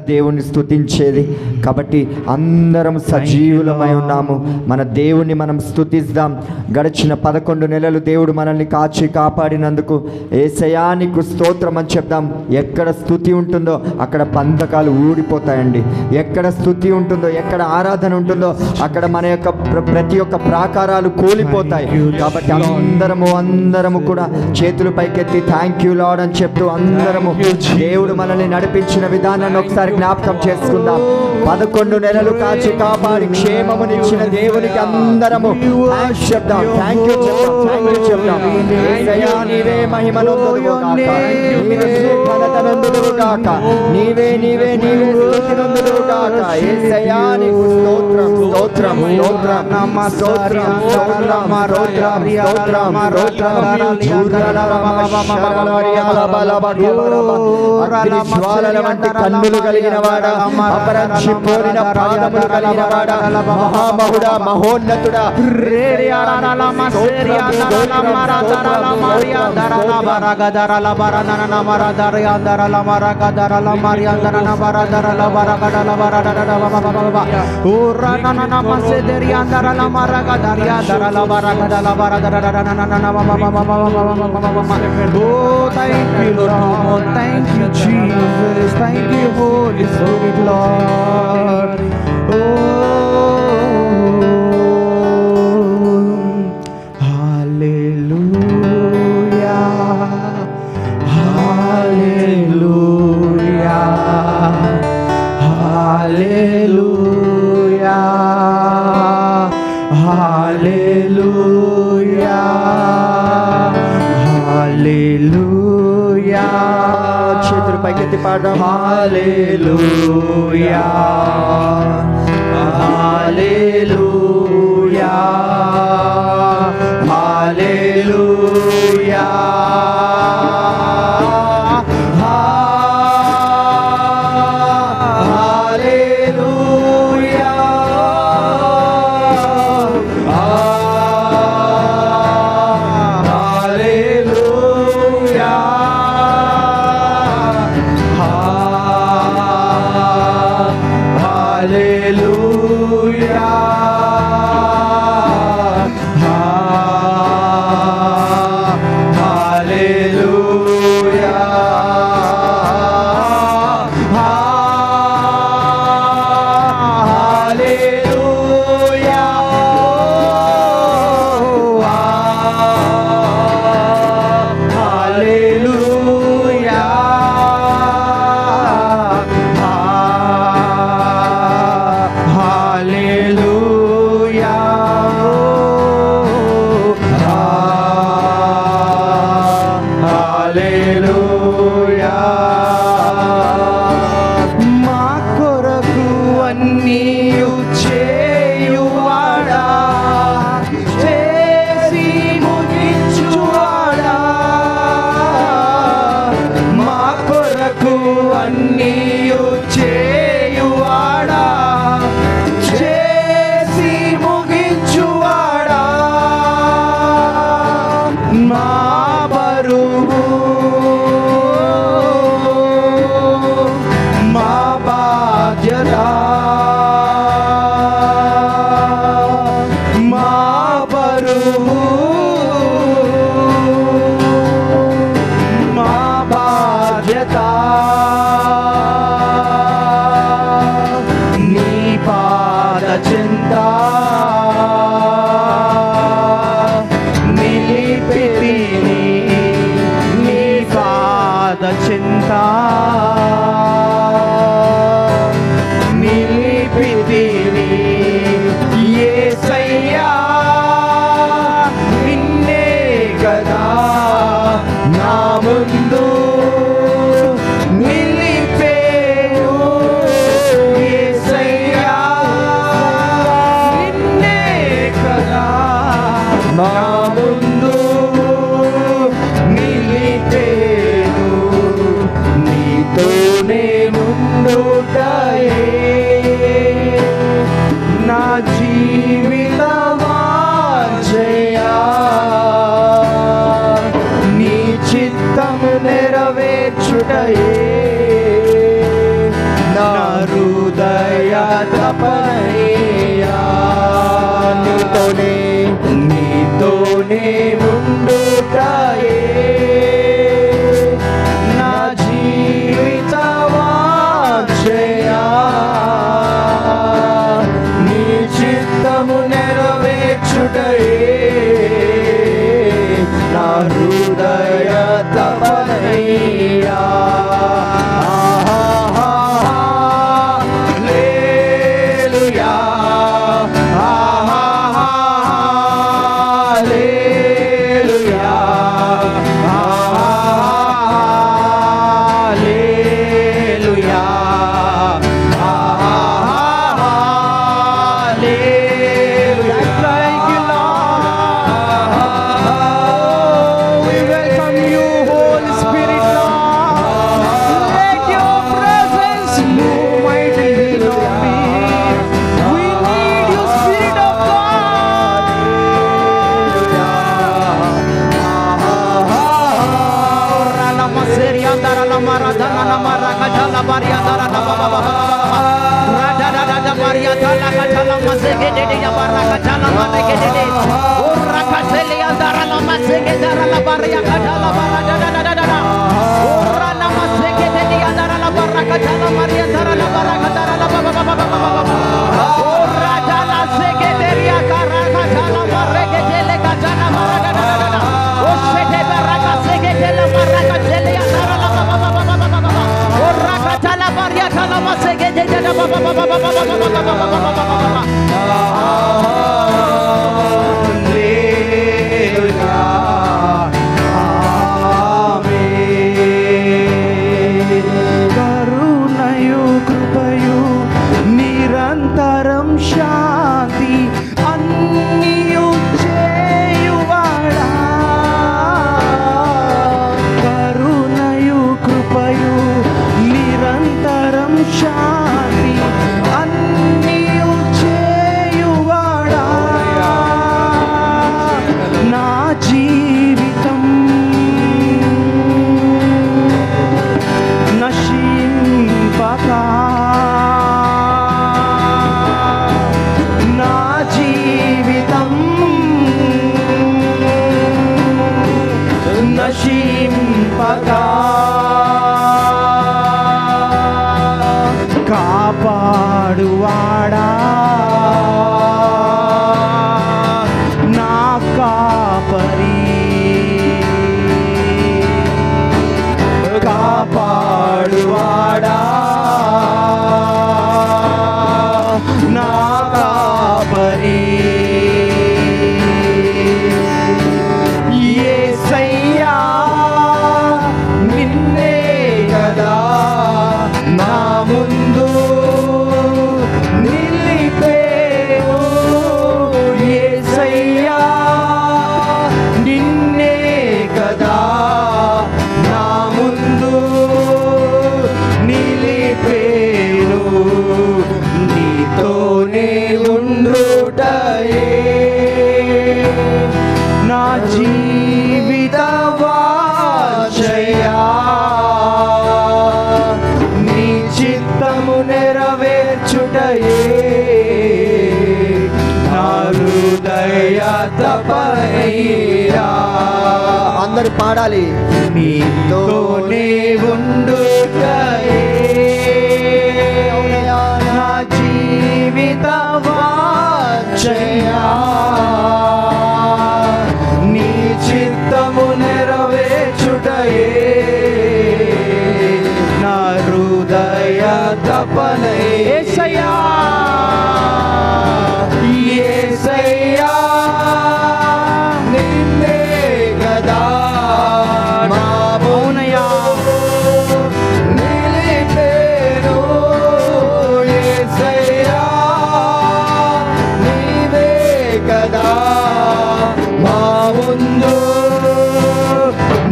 దేవుని స్తుతించేది. కాబట్టి అందరం సజీవులమై ఉన్నాము. మన దేవుని మనం స్తుతిద్దాం. గడిచిన 11 నెలలు దేవుడు మనల్ని కాచి కాపాడినందుకు యేసయ్యా నీకు స్తోత్రం అని చెప్దాం. ఎక్కడ స్తుతి ఉంటుందో అక్కడ బంధకాలు ఊడిపోతాయండి. ఎక్కడ స్తుతి ఉంటుందో, ఎక్కడ ఆరాధన ఉంటుందో అక్కడ మన యొక్క ప్రతి ఒక్క ప్రాకారాలు కూలిపోతాయి. కాబట్టి అందరము కూడా చేతులు పైకెత్తి థ్యాంక్ యూ లార్డ్ అని చెప్తూ అందరము దేవుడు మనల్ని నడిపించిన విధానాన్ని ఒకసారి జ్ఞాపకం చేసుకుందాం. 11 నెలలు కాచి కాపాడి క్షేమమునిచ్చిన దేవునికి అందరము చెప్దాం. థ్యాంక్ యూ చెప్దాం. యేసయ్యా నీవే మహిమనొందుదువుగాక, నీవే ఘనతనొందుదువుగాక, నీవే స్తుతినొందుదువుగాక. యేసయ్యా నీకు స్తోత్రం స్తోత్రం స్తోత్రం స్తోత్రం జ్వాలల వంటి కన్నులు కలిగిన వాడా, అపరంజిపోలిన పాదములు కలిగిన వాడా, మహామహుడా మహోన్నతుడా, Thank you, Jesus. Thank you, Holy Spirit, Lord. Hallelujah, Hallelujah, Hallelujah, Hallelujah, Hallelujah. చేతులు పైకెత్తి పాడదాం. హల్లెలూయా, హల్లెలూయా, హల్లెలూయా, హృదయ తపనయ్యా నీతోనే ఉండుటయే నా జీవిత వాంఛయా నీ చిత్తము నెరవేర్చుటయే నా హృదయ తపనయ్యా కరుణయు కృపయు నిరంతరం శాంతి అన్నియు చేయువాడా కరుణయు కృపయు నిరంతరం శాంతి అన్నియు చేయువాడా నా జీవితం నశింపక నా జీవితం నశింపక కాపాడువాడా నా కాపరి కాపాడువాడా నా కాపరి యేసయ్యా నిన్నే కదా నా ముందు నిలిపేను యేసయ్యా నిన్నే కదా నా ముందు నిలిపేను నీతోనే ఉండుటయే నా జీవిత వాంఛయా నీ చిత్తము నెరవేర్చుటయే నా హృదయ తపనయ్యా అందరు పాడాలి నీతోనే ఉండుటయే నా జీవిత వాంఛయా నీ చిత్తము నెరవేర్చుటయే నా హృదయ తపనయ్యా యేసయ్యా నిన్నే కదా నా మౌనయా నిలిపేను యేసయ్యా నీవే కదా మా ముందు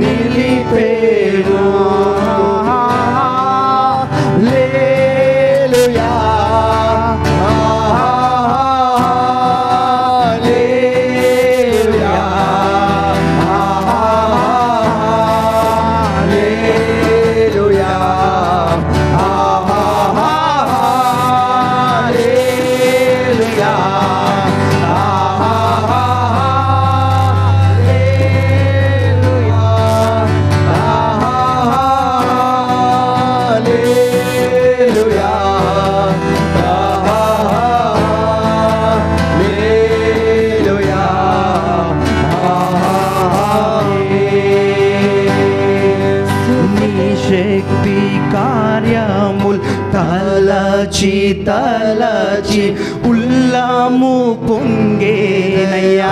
నిలిపేను హల్లెలూయా తలచి తలచి ఉల్లము పొంగేనయ్యా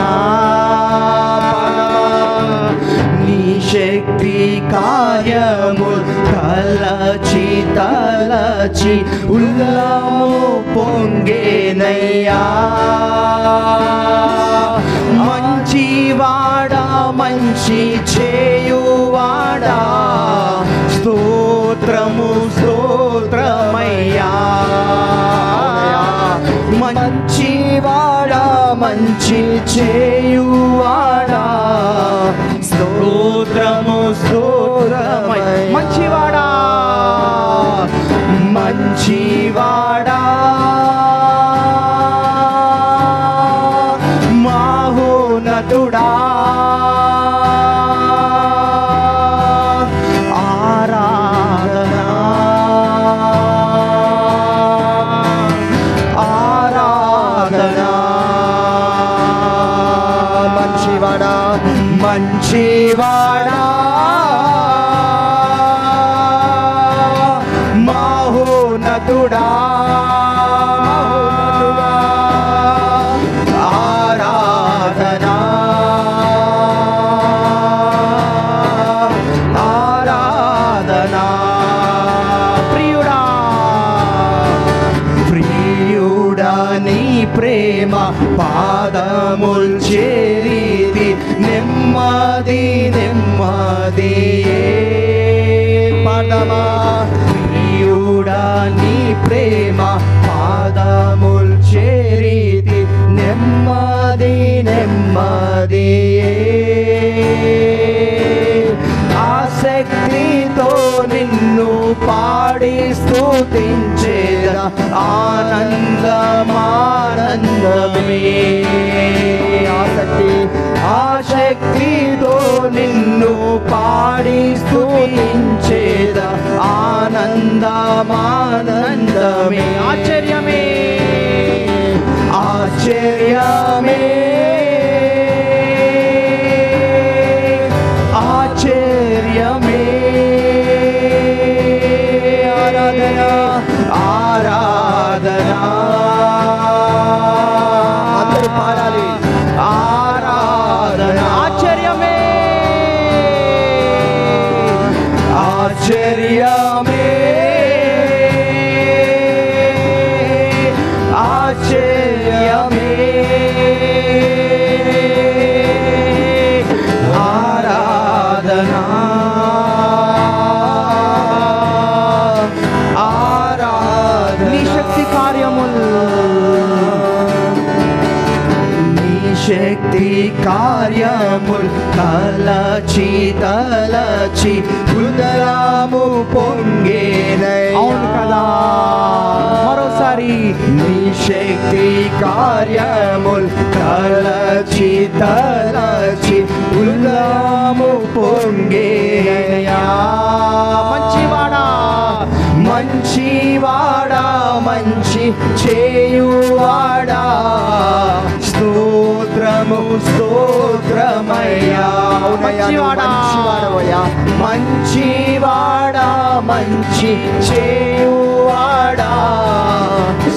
నీ శక్తి కార్యము తలచి తలచి ఉల్లము పొంగేనయ్యా మంచివాడా మంచి చేయువాడా స్తోత్రము స్తోత్రమయ్యా మంచివాడా మంచి చేయువాడా స్తోత్రము స్తోత్రమయ్యా మంచివాడా మంచివాడా మహోన్నతుడా మంచివాడా మహోన్నతుడా ఆరాధనా ఆరాధనా ప్రియుడా ప్రియుడా నీ ప్రేమ పాదముల్ చేరితి నెమ్మది నెమ్మది పదమా ప్రియుడా నీ ప్రేమ పాదముల్ చేరితి నెమ్మది నెమ్మది ఆసక్తితో నిన్ను పాడి స్తుతించేదా ఆనందమానందమే ఆసక్తితో నిన్ను పాడి స్తుతించేదా ఆనందమానందమే ఆశ్చర్యమే ఆశ్చర్యమే ఆశ్చర్యమే ఆరాధన ఆరాధన అందరూ పాడాలి ఆరాధన ఆశ్చర్యమే ఆశ్చర్యమే ఆశ్చర్యమే ఆరాధన ఆరాధన నీ శక్తి కార్యములు శక్తి కార్యముల్ తలచి తలచి హృదయము పొంగేనై అవును కదా మరోసారి నీ శక్తి కార్యముల్ తలచి తలచి హృదయము పొంగేనయ్యా మంచివాడా మంచివాడా మంచి చేయువాడా స్తోత్రము స్తోత్రమయ్యా మంచివాడా మంచివాడా మంచి చేయువాడా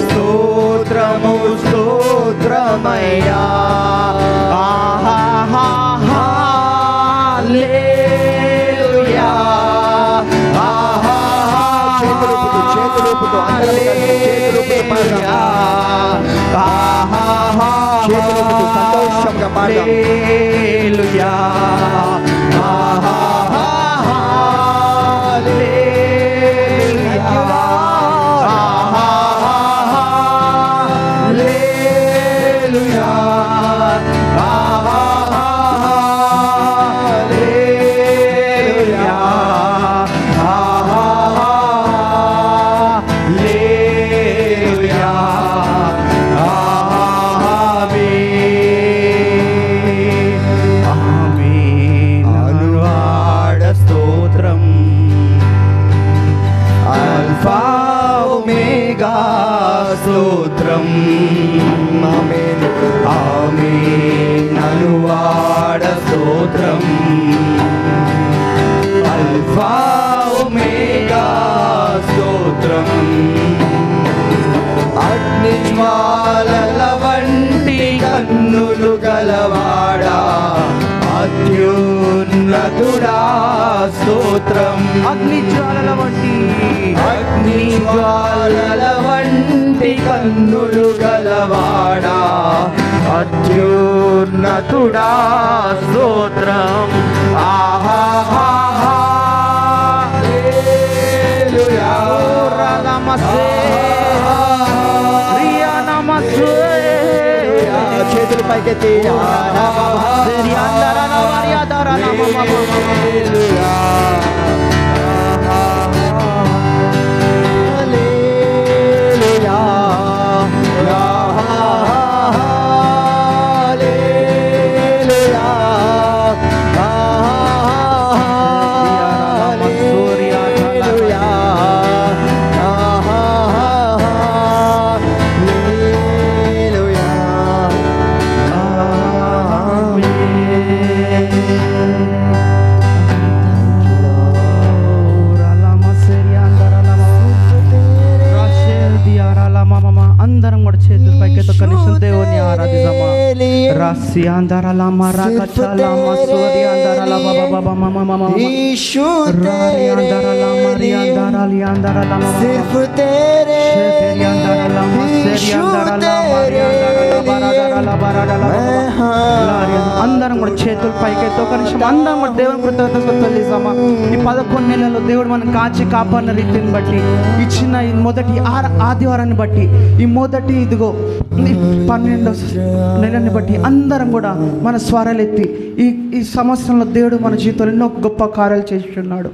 స్తోత్రము స్తోత్రమయ్యా ఆహా హల్లెలూయా ఆహా చేతులుపుతూ సంతోషంగా పాడదాం హల్లెలూయా ఆహా హల్లెలూయా ఆహా హల్లెలూయా ఆహా హల్లెలూయా ఆహా హల్లెలూయా స్తోత్రం ఆమేన్ ఆమేన్ అనువాడ స్తోత్రం అల్ఫా ఒమేగా స్తోత్రం అగ్ని జ్వాలల వంటి కన్నులు గలవాడా అత్యున్నతుడా స్తోత్రం. అగ్ని జ్వాలల వంటి కన్నులు గలవాడా అత్యున్నతుడా స్తోత్రం. ఆహాహా హల్లెలూయా నమస్తే ప్రియా నమస్తే చేతులు పైకెత్తి అందరం కూడా చేతులు పైకి కనీసం దేవుని ఆరాధిద్దామా. రాసి అందరలా మరకచలా మసూరి అందరలా బాబా బాబా మమ మమ రారి అందరలా మరి అందరలి అందరలా सिर्फ तेरे షేరి అందరలా మసరి అందరలా మరి అందరలా బరదరలా బరదరలా లారి అందరం కూడా చేతులు పైకి కనీసం అందరం కూడా దేవుని కృతజ్ఞతలు చెల్లిద్దామా. ఈ 11 నెలల్లో దేవుడు మనం కాచి కాపాడిన రీతిని బట్టి ఇచ్చిన ఈ మొదటి ఆదివారాన్ని బట్టి ఈ మొదటి ఇదిగో 12వ నెలని బట్టి అందరం కూడా మన స్వరాలెత్తి ఈ సంవత్సరంలో దేవుడు మన జీవితంలో ఎన్నో గొప్ప కార్యాలు చేస్తున్నాడు.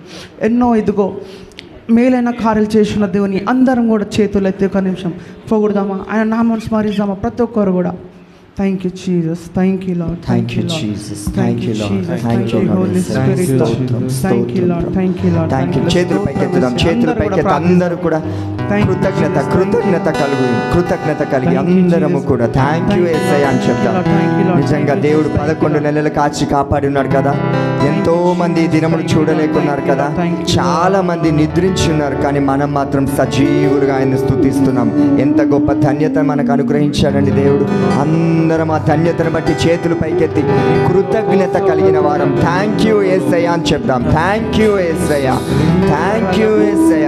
ఎన్నో ఇదిగో మేలైన కార్యాలు చేసిన దేవుని అందరం కూడా చేతులు ఎత్తి ఒక నిమిషం పొగుడుదామా, ఆయన నామాన్ని స్మరిద్దామా ప్రతి ఒక్కరు కూడా. Thank you Jesus, thank you Lord, Thank you, Jesus. Thank you, Lord. Jesus, Thank you, Lord. Holy Spirit, thank you lord, thank you lord. Thank you. చేతులు పైకెత్తుదాం, చేతులు పైకెత్తి అందరూ కూడా కృతజ్ఞత కలిగి అందరము కూడా థ్యాంక్ యూ యేసయ్య అని చెప్తాం. నిజంగా దేవుడు 11 నెలలు కాచి కాపాడి ఉన్నాడు కదా. ఎంతో మంది ఈ దినములు చూడలేకున్నారు కదా. చాలా మంది నిద్రించి ఉన్నారు, కానీ మనం మాత్రం సజీవులుగా ఆయన స్తుతిస్తున్నాం. ఎంత గొప్ప ధన్యత మనకు అనుగ్రహించాడండి దేవుడు. అందరం ఆ ధన్యతను బట్టి చేతులు పైకెత్తి కృతజ్ఞత కలిగిన వారం థ్యాంక్ యూ యేసయ్య అని చెప్తాం. Thank you Yesayya, thank you Yesayya.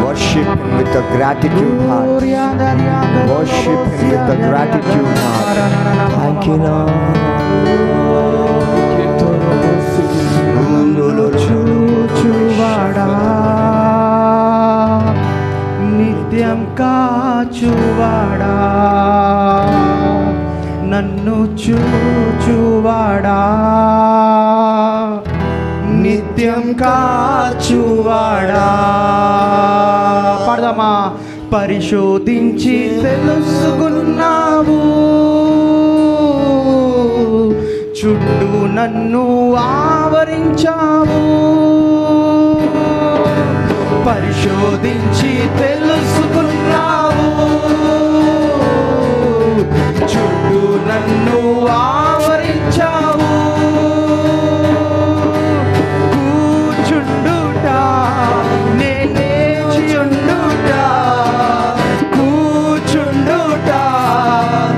Worship him with a gratitude heart. Worship him with a gratitude heart. Thank you, Lord. చూచువాడా నిత్యం కాచువాడా నన్ను చూచువాడా నిత్యం కాచువాడా. పడదామా. పరిశోధించి తెలుసుకున్నావు, చుట్టూ నన్ను ఆవరించావు. పరిశోధించి తెలుసుకున్నావు, చుట్టూ నన్ను ఆవరించావు. కూర్చుండుట నే లేచియుండుట, కూర్చుండుట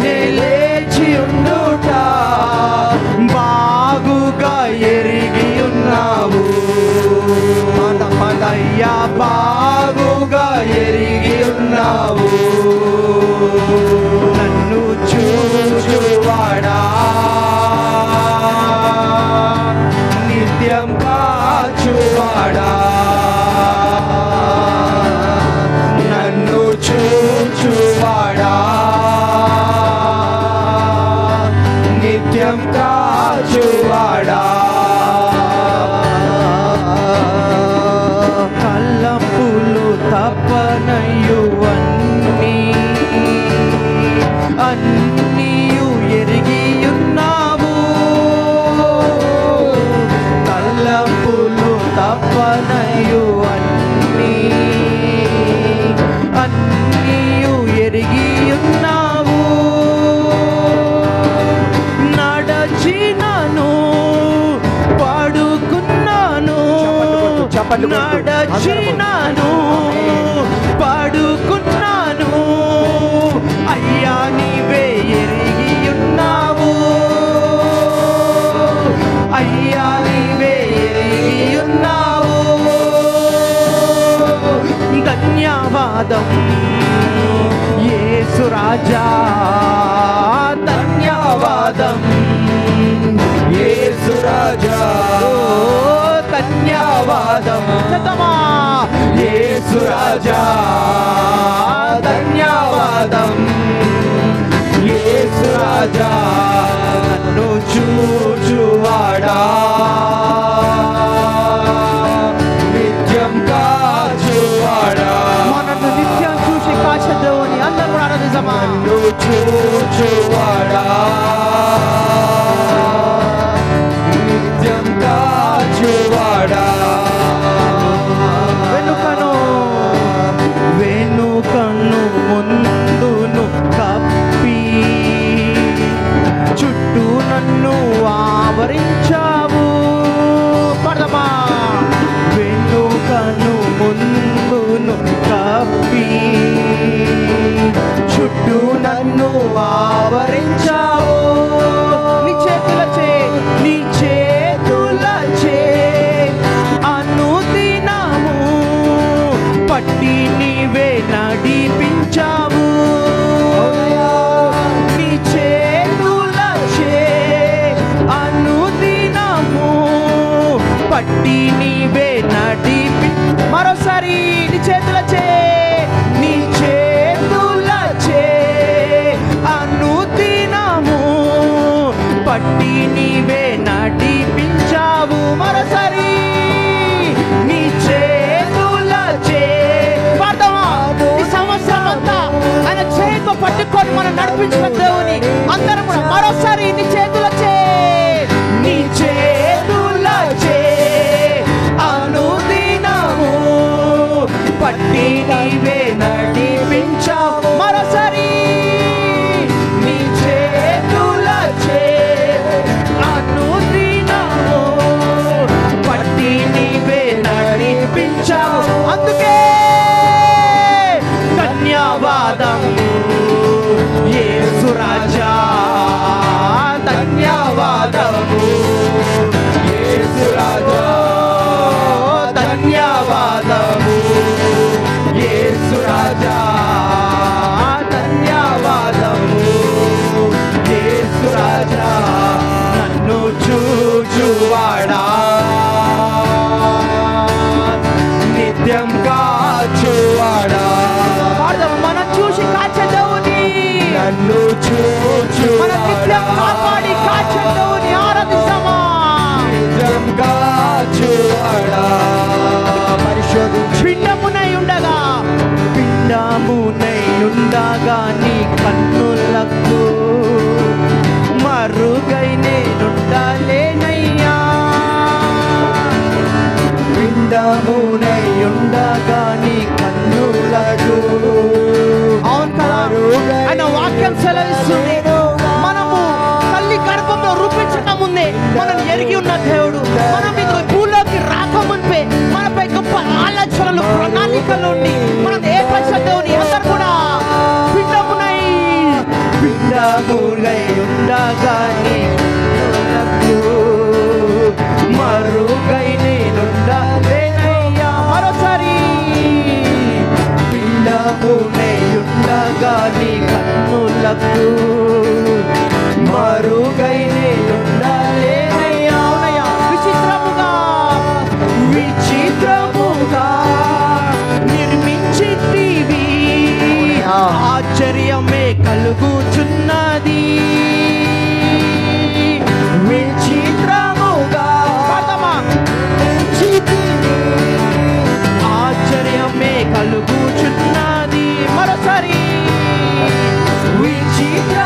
నే లేచియుండుట బాగుగా ఎరిగి ఉన్నావు. అయ్యా బాగుగా ఎరిగి నడచినాను పడుకున్నాను అయ్యా నీవే ఎరిగి ఉన్నావు అయ్యా నీవే ఎరిగి ఉన్నావు ధన్యవాదం యేసు రాజా ధన్యవాదం యేసు రాజా ధన్యవాదం చదమా యేసు రాజా ధన్యవాదం యేసు రాజా నన్ను చూచువాడా నిత్యం కాచువాడా మనను నిత్యం చూసి కాచే దేవుని అందరూ కూడా ఆరాధిద్దామా నన్ను చూచువాడా నిత్యం కాచువాడా వెనుకను ముందును కప్పి చుట్టూ నన్ను ఆవరించావు పడమా వెనుకను ముందును కప్పి చుట్టూ నన్ను ఆవరించావు నీ చేతులచే నీ చేతులచే అనుదినము పట్టి నీవే నడిపించావు నీ చేతులచే అనుదినము పట్టి నీవే నడిపి మరోసారి నీ చేతులచే నీ చేతులచే అనుదినము పట్టి నీవే నడిపించావు మరోసారి నీ చేతులచే పాడమా ఈ సంవత్సరం అంతా ఆయన చేతితో పట్టుకొని మనం నడిపించిన దేవుని అందరం కూడా మరోసారి నీ చేతులచే నీ చేతులచే అనుదినము పట్టి నీవే నడిపించావు మరోసారి నీ చేతులచే అనుదినము పట్టి నీవే నడిపించావు అందుకే ధన్యవాదం యేసు రాజా ధన్యవాదము యేసు రాజా ధన్యవాదము యేసు రాజా ధన్యవాదము యేసు రాజా నన్ను చూచువాడా నిత్యం కాచువాడా మనం చూసి కాచే దేవుని నన్ను మన నిత్యం కాపాడి కాచే దేవుని ఆరాధిస్తామా నిత్యం కాచువాడా పరిశోధించి పిండమునై ఉండగా నీ కన్నులకు మరుగై నేనుండలేనయ్యా పిండమునై ఉండగా నీ కన్నులకు అవును కదా ఆయన వాక్యం సెలవిస్తుంది మనము తల్లి గర్భంలో రూపించక ముందే మనం ఎరిగి ఉన్న దేవుడు మనం మీకు భూలోకి రాకముందే మనపై గొప్ప ఆలోచనలు ప్రణాళికలు ఉండి మనం ఏర్పరిచిన దేవుని అందరూ కూడా పిండమునై ఉండగా నీ కన్నులకు మరుగై నేనుండలేనయ్యా మరోసారి పిండమునై ఉండగా నీ కన్నులకు మరుగై నేనుండలేనయ్యా అవునయ్యా విచిత్రముగా నిర్మించితివి ఆశ్చర్యమే కలుగుచున్నది విచిత్రముగా ఆశ్చర్యమే కలుగుచున్నది మరోసారి విచిత్ర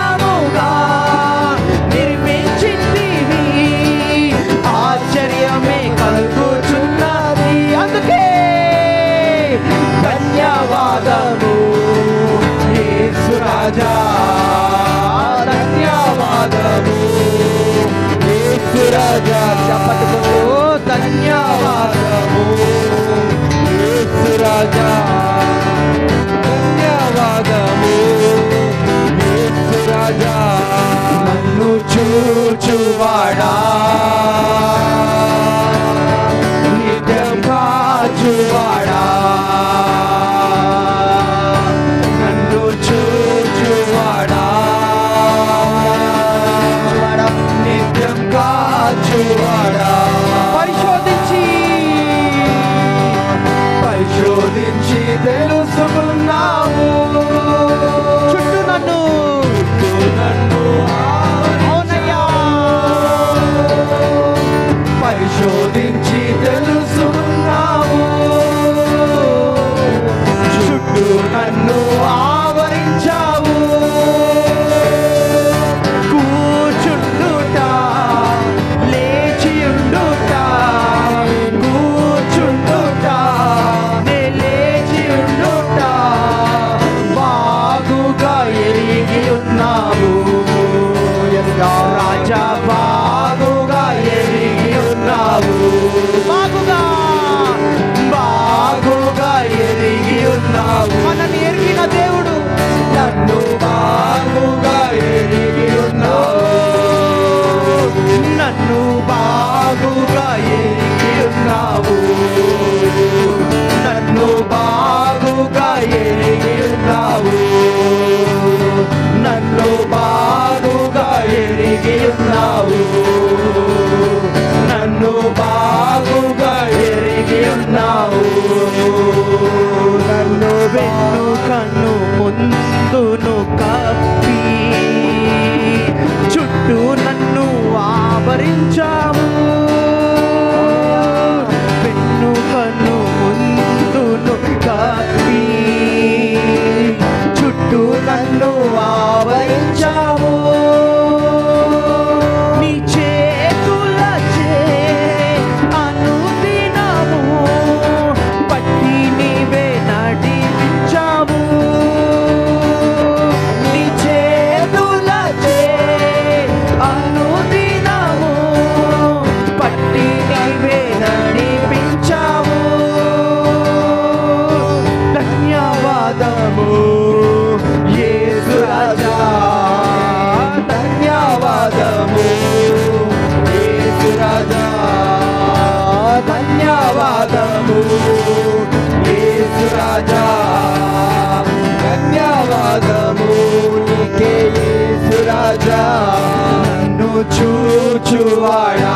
చూచువాడా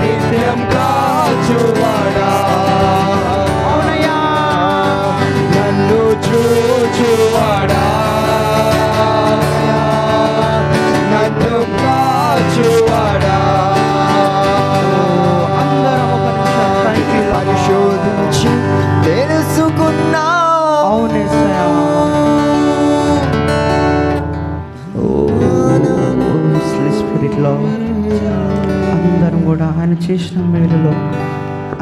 నిత్యం కాచువాడా అవునయ్యా నన్ను చూచువాడా నన్ను కాచువాడా అందరం ఒక నిమిషం థ్యాంక్ యూ పరిశోధించి తెలుసుకున్నా. అవునేసయ్యా స్పిరిట్లో అందరం కూడా ఆయన చేసిన మేలులో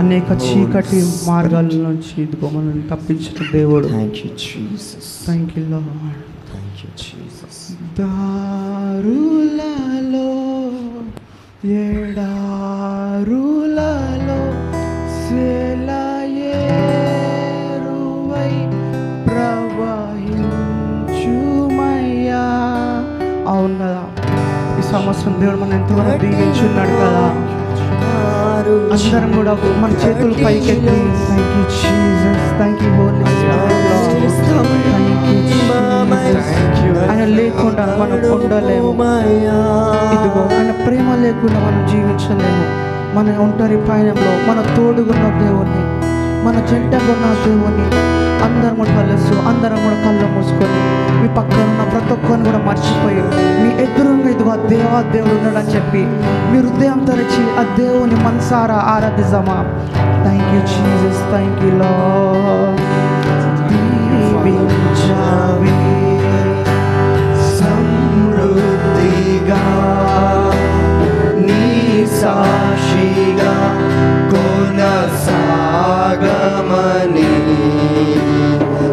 అనేక చీకటి మార్గాల నుంచి ఇదిగో మనల్ని తప్పించిన దేవుడు. Thank you, Jesus. Thank you Lord. Thank you, Jesus. దారులలో ఎడారులలో సెలయేరువై ప్రవహించుమయ్యా. అవును కదా, ఈ సంవత్సరం దేవుడు మనం ఎంతగానో దీవించున్నాడు కదా. అందరం కూడా మన చేతులు పైకెత్తి thank you Jesus, thank you holy ఆయన లేకుండా మనం ఉండలేము. ఇదిగో ఆయన ప్రేమ లేకుండా మనం జీవించలేము. మన ఒంటరి పయనంలో మన తోడుగున్న దేవుణ్ణి, మన జంటగా ఉన్న దేవుణ్ణి అందరం కూడా కలుస్తూ అందరం కూడా కళ్ళు మూసుకొని మీ పక్కన ఉన్న ప్రతి ఒక్కరిని కూడా మర్చిపోయి మీ ఎదురుగా ఇదిగో దేవుడు ఉన్నాడని చెప్పి మీ హృదయం తెరిచి ఆ దేవుని మనసారా ఆరాధిద్దామా. Thank you Jesus, thank you Lord. దీవించావే సమృద్ధిగా నీ సాక్షిగా కొనసాగమని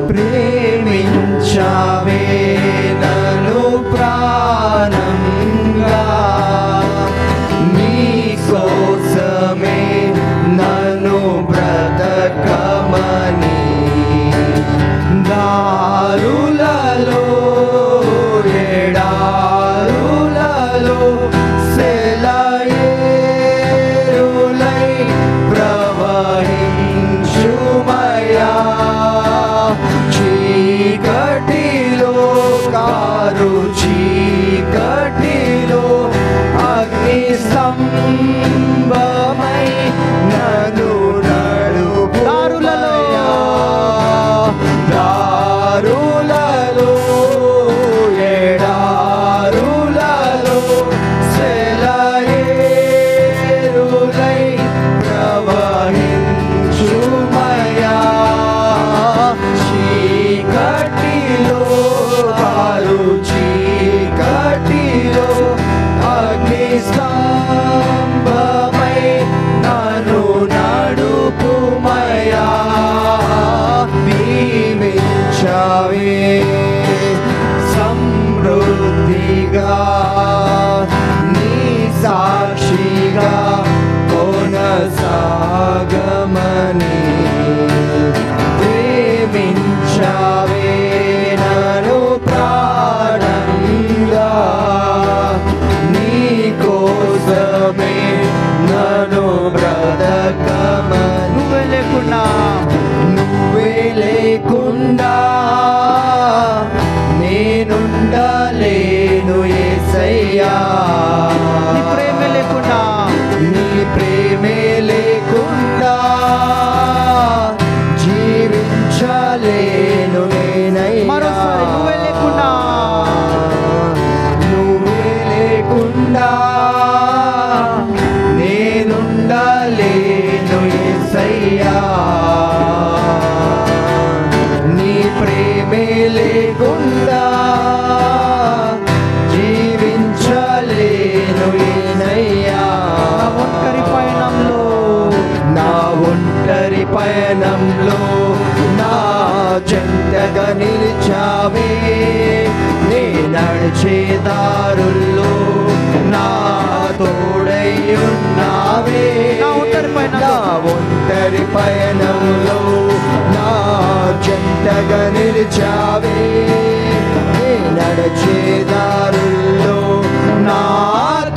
ప్రేమించావే నన్ను ప్రాణంగా నీ కోసమే నన్ను బ్రతకమని దారులలో ఎడారులలో సెలయేరులై ప్రవహించుమయా చీకటిలో కారు చీకటిలో అగ్ని స్తంభమై నన్ను నడుపు దారులలో ఎడారులలో సెలయేరులై ప్రవహించుమయా చీకటిలో కారు చీకటిలో అగ్ని స్తంభమై నన్ను నడుపుమయా దీవించావే సమృద్ధిగా నీ సాక్షిగా కొనసాగమని ప్రేమించావే నన్ను ప్రాణంగా నీ కోసమే నన్ను బ్రతకమని నువ్వే లేకుండా నేనుండలేను యేసయ్యా నీ ప్రేమే లేకుండా నీ ప్రేమే లేకుండా జీవించలేను నేనయ్యా మరోసారి నువ్వే లేకుండా నువ్వే లేకుండా నేనుండలేను యేసయ్యా నీ ప్రేమే లేకుండా జీవించలేను ఏనయ్యా నా ఒంటరి పయనంలో నా జంటగా నిలిచావే నే నడిచే దారుల్లో నా తోడయ్యున్నావే నా ఒంటరి పయనంలో నా జంటగా నిలిచావే నే నడిచే దారుల్లో నా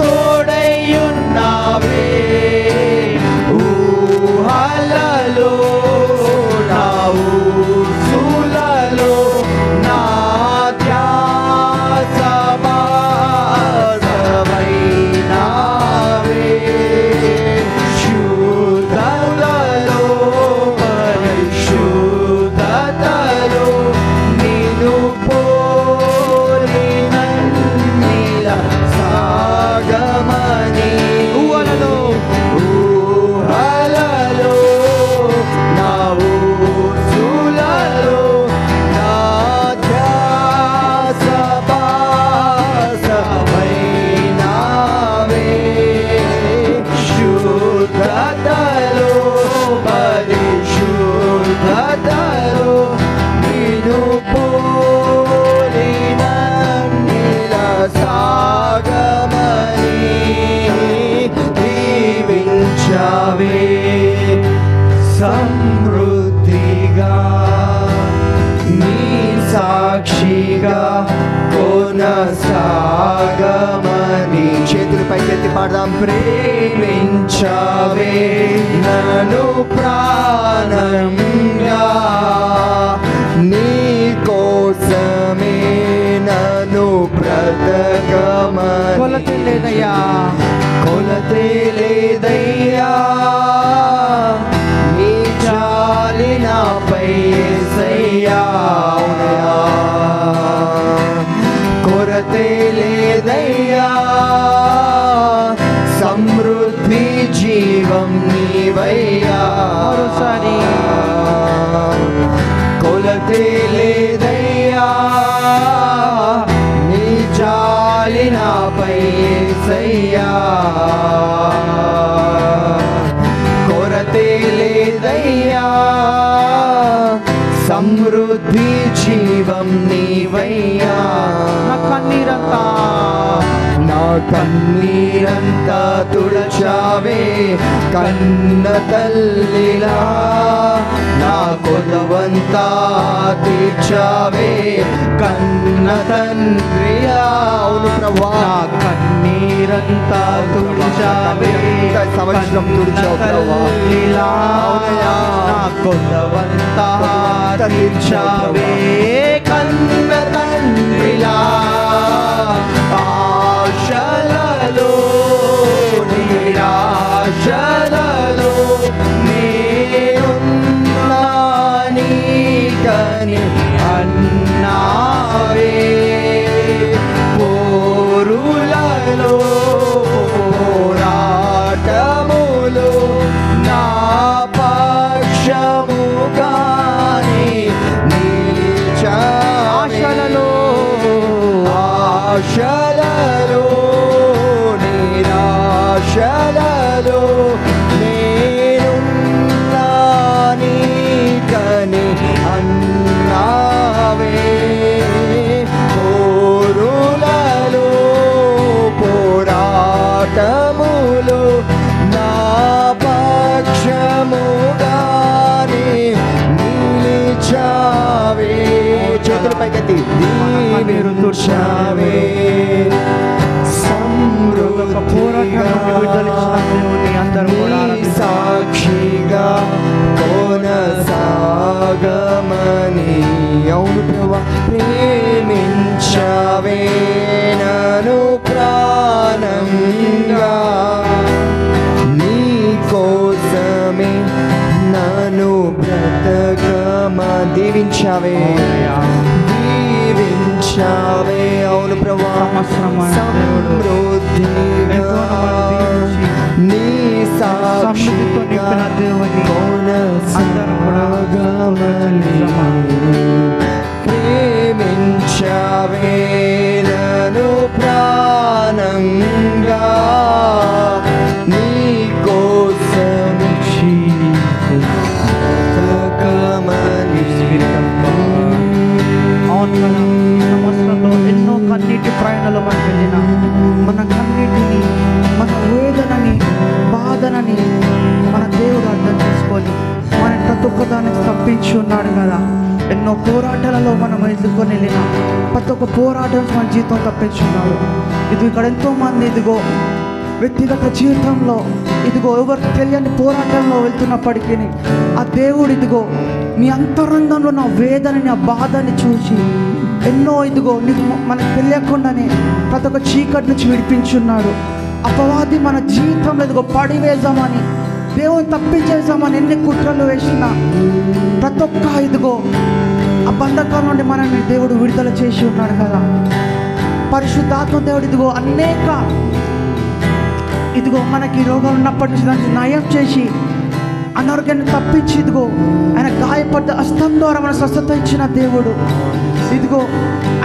తోడయ్యున్నావే ఊహలలో నా ఊసులలో నా ధ్యాస సాక్షిగా కొనసాగమని చేతులు పైకెత్తి పాడదాం. ప్రేమించావే నన్ను ప్రాణంగా, నీ కోసమే నన్ను బ్రతకమని. కొలత లేదయ్యా, కొలతే లేదయ్యా నీ జాలి నాపై యేసయ్యా. కొరతే లేదయ్యా సమృద్ధి జీవం నీవయ్యా. మరోసారి కొలతే లేదయ్యా నీ జాలి నాపై యేసయ్యా. కొరతే లేదయ్యా సమృద్ధి జీవం నీవయ్యా. నా కన్నీరంతా నా కన్నీరంతా తుడచావే కన్న తల్లిలా, నా కొదవంతా తీర్చావే కన్న తండ్రియా. అవును ప్రభా, నా కన్నీరంతా తుడిచావే సంవత్సరం తుడిచావు ప్రభా. తల్లిలా, నా కొదవంతా తీర్చావే కన్న తండ్రిలా. ఆశలలో నిరాశలలో నేనున్నా నీకని అన్నావే. పోరులలో పోరాటములో నా పక్షముగానే నిలిచావే. ఆశలలో నిరాశలలో నేనున్నా నీకని అన్నావే. పోరులలో పోరాటములో నా పక్షముగానే నిలిచావే. చేతులు పైకెత్తి మీరు తుడిచావే. సాక్షిగా కొనసాగమని. అవును ప్రభా, ప్రేమించావే నన్ను ప్రాణంగా, నీ కోసమే నన్ను బ్రతకమా. దీవించావే దీవించావే. అవును ప్రభా, సమృద్ధిగా నీ సాక్షిగా కొనసాగమని. ప్రేమించావే నన్ను ప్రాణంగా, నీ కోసం బ్రతకమని. అవును కదా, ఈ సంవత్సరంలో ఎన్నో కన్నీటి ప్రయాణాలు మనం వెళ్ళిన మన కన్నీటిని, మన వేదనని, బాధనని మన దేవుడు అర్థం చేసుకొని మన ప్రతి ఒక్కదాన్ని తప్పించి ఉన్నాడు కదా. ఎన్నో పోరాటాలలో మనం ఎదుర్కొని వెళ్ళిన ప్రతి ఒక్క పోరాటం మన జీవితం తప్పించున్నాడు. ఇది ఇక్కడ ఎంతోమంది ఇదిగో వ్యక్తిగత జీవితంలో ఇదిగో ఎవరికి తెలియని పోరాటంలో వెళ్తున్నప్పటికీ ఆ దేవుడు ఇదిగో నీ అంతరంగంలో నా వేదనని, ఆ బాధని చూసి ఎన్నో ఇదిగో నీకు మనకు తెలియకుండానే ప్రతి ఒక్క చీకటి నుంచి విడిపించున్నాడు. అపవాది మన జీవితంలో ఇదిగో పడివేద్దామని, దేవుని తప్పించేద్దామని ఎన్ని కుట్రలు వేసినా ప్రతి ఒక్క ఇదిగో ఆ బంధకాల నుండి మనల్ని దేవుడు విడుదల చేసి ఉన్నాడు కదా. పరిశుద్ధాత్మ దేవుడు ఇదిగో అనేక ఇదిగో మనకి రోగాలు ఉన్నప్పటి నుంచి దాన్ని నయం చేసి అనారోగ్యాన్ని తప్పించి ఇదిగో ఆయన గాయపడ్డ హస్తం ద్వారా మన స్వస్థత ఇచ్చిన దేవుడు. ఇదిగో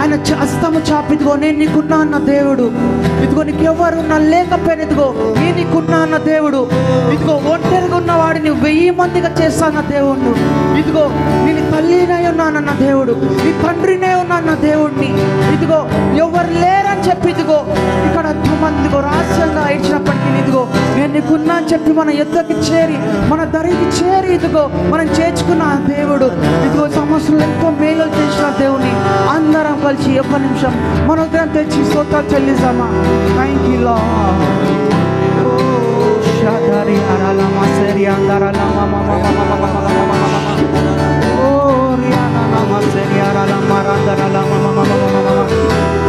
ఆయన హస్తము చాపి ఇదిగో నేను నీకున్నా అన్న దేవుడు. ఇదిగో నీకు ఎవరు నా లేకపోయినా ఇదిగో నేను నీకున్నా అన్న దేవుడు. ఇదిగో ఒంటరిగా ఉన్న వాడిని 1000 మందిగా చేస్తాన్న దేవుడు. ఇదిగో నేను తల్లినే ఉన్నానన్న దేవుడు, నీ తండ్రినే ఉన్నాన్న దేవుడిని. ఇదిగో ఎవరు లేరని చెప్పి ఇదిగో ఇక్కడ ఎంతమంది ఇదిగో రహస్యంగా ఇచ్చినప్పటికీ ఇదిగో నేను నీకున్నా అని చెప్పి మన ఎద్దకి చేరి మన దరికి చేరి ఇదిగో మనం చేర్చుకున్న దేవుడు. ఇదిగో సంవత్సరంలో ఎంతో మేలు చేసిన దేవుని కలిసి ఒక్క నిమిషం మన ఉదయం తెచ్చి స్తోత్రాలు చెల్లిస్తామా. Thank you Lord. షాదారి అరలమా సెరి అందరలమా మమ ఓ రియానా నమ సెరి అరలమా అందరలమా మమ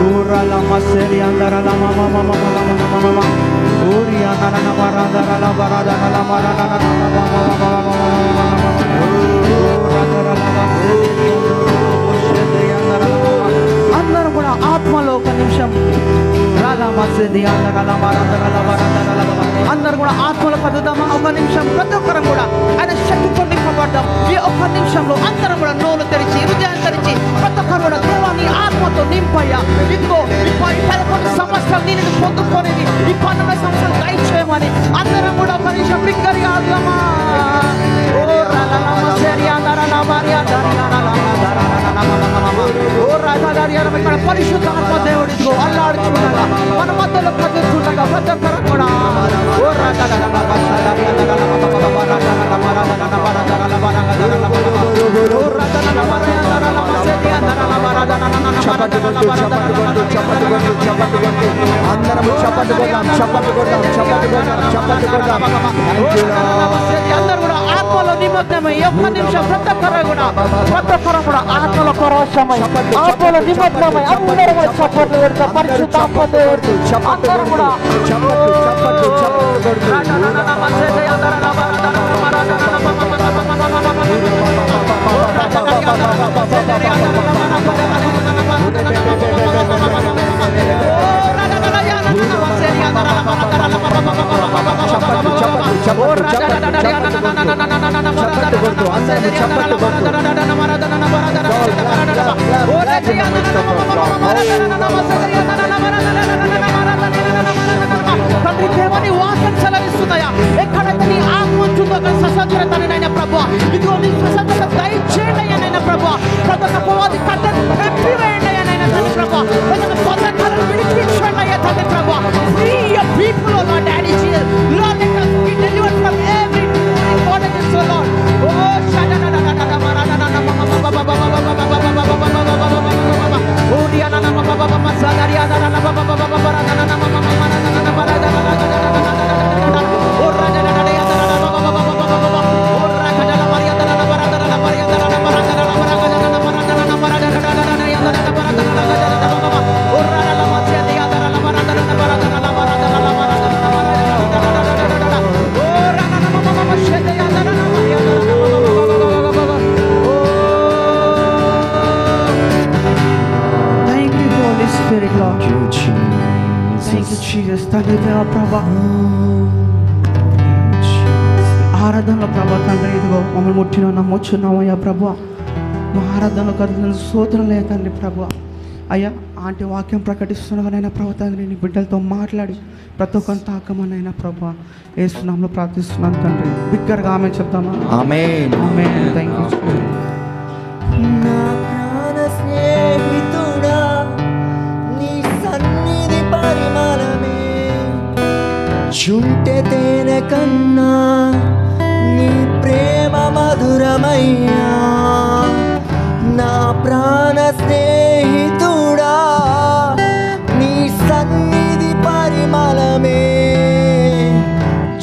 ఊరలమా సెరి అందరలమా మమ ఓ రియానా నమ అందరలమా బరదలమా అందరం కూడా ఆత్మలో ఒక నిమిషం అందరూ కూడా ఆత్మలో కదుదామా. ఒక నిమిషం ప్రతి ఒక్కరం కూడా ఆయన శక్తితో నింపబడ్డాం. ఈ ఒక్క నిమిషంలో అందరం కూడా నోరు తెరిచి హృదయాన్ని తెరిచి ప్రతి ఒక్కరు కూడా దేవాన్ని ఆత్మతో నింపయ్యా. ఇంకో 11 సంవత్సరాలు నేను పొందుకోనేది ఈ 12 సంవత్సరాలు దయచేయమని అందరం కూడా ఒక నిమిషం బిగ్గరగా ఆడదామా. ఇక్కడ పరిశుద్ధాత్మ దేవుడితో అల్లాడుచుండగా మన మధ్యలో కదులుతుండగా ప్రతి ఒక్కరు కూడా అందరూ కూడా ఆత్మలో నిమగ్నమై ఒక్క నిమిషం ప్రతి ఒక్కరు కూడా ఆత్మలో పరవశమై ఆత్మలో నిమగ్నమై అందరూ చప్పట్లు పెడతాం. పరిశుద్ధాత్మ దేవుడు అందరూ కూడా తండ్రి దేవాన్ని వాసన సెలవిస్తున్నాయా. ఎక్కడైతే నీ ఆత్మ ఉంటుందో అక్కడ ససంచరతనైనా ప్రభు ఇదిగో నీ ససంచర దయచేయండి అయ్యానైనా ప్రభు. ప్రతి ఒక్క పోవాది కట్టను తెప్పివేయండి అయ్యానైనా తండ్రి ప్రభు. ప్రతి ఒక్క స్వతంత్రాలను విడిపించండి అయ్యా తండ్రి ప్రభు. Free your people, oh Lord, Daddy Jesus. Lord, let us be delivered from every bondages, oh Lord. Oh, ఆరాధనలో ప్రభా తండ్రి ఇదిగో మమ్మల్ని ముట్టిన నమ్మొచ్చున్నామయ్యా ప్రభా. మా ఆరాధనలో కదులుతున్న స్తోత్రాలే తండ్రి ప్రభా. అయ్యా ఆంటీ వాక్యం ప్రకటిస్తున్నానైనా ప్రభా తండ్రి నీ బిడ్డలతో మాట్లాడి ప్రతి ఒక్కరిని తాకమనైనా ప్రభా యేసు నామములో ప్రార్థిస్తున్నాను తండ్రి. బిగ్గరగా ఆమె చెప్తామా. ఆమేన్ ఆమేన్. థాంక్యూ. నా ప్రాణ స్నేహితుడా నీ సన్నిధి పరిమళమే చుంటె తేనె కన్నా నీ ప్రేమ మధురమయ్యా. నా ప్రాణ స్నేహితుడా నీ సన్నిధి పరిమళమే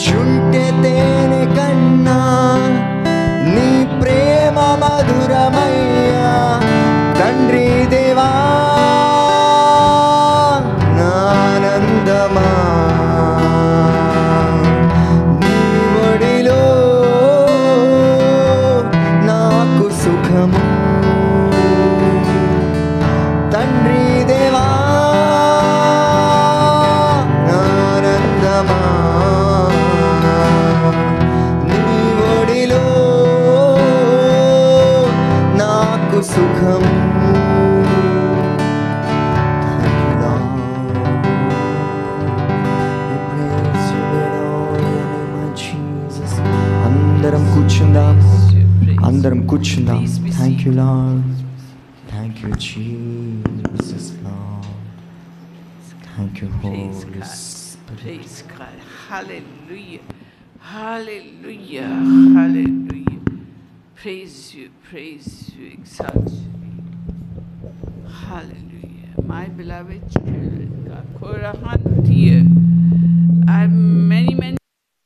చుంటె తేనె కన్నా నీ ప్రేమ మధురమయ్యా. తండ్రి దేవా నానందమా నీ ఒడిలో నాకు సుఖము. తండ్రి దేవా నానందమా నీ ఒడిలో నాకు సుఖం. అందరం కూర్చుందాం, అందరం కూర్చుందాం. Thank you lord, thank you Jesus lord, thank you holy spirit. Praise God. Hallelujah. Hallelujah. Hallelujah. Praise you, exalt you. Hallelujah. My beloved children, Kakorahantia. I have many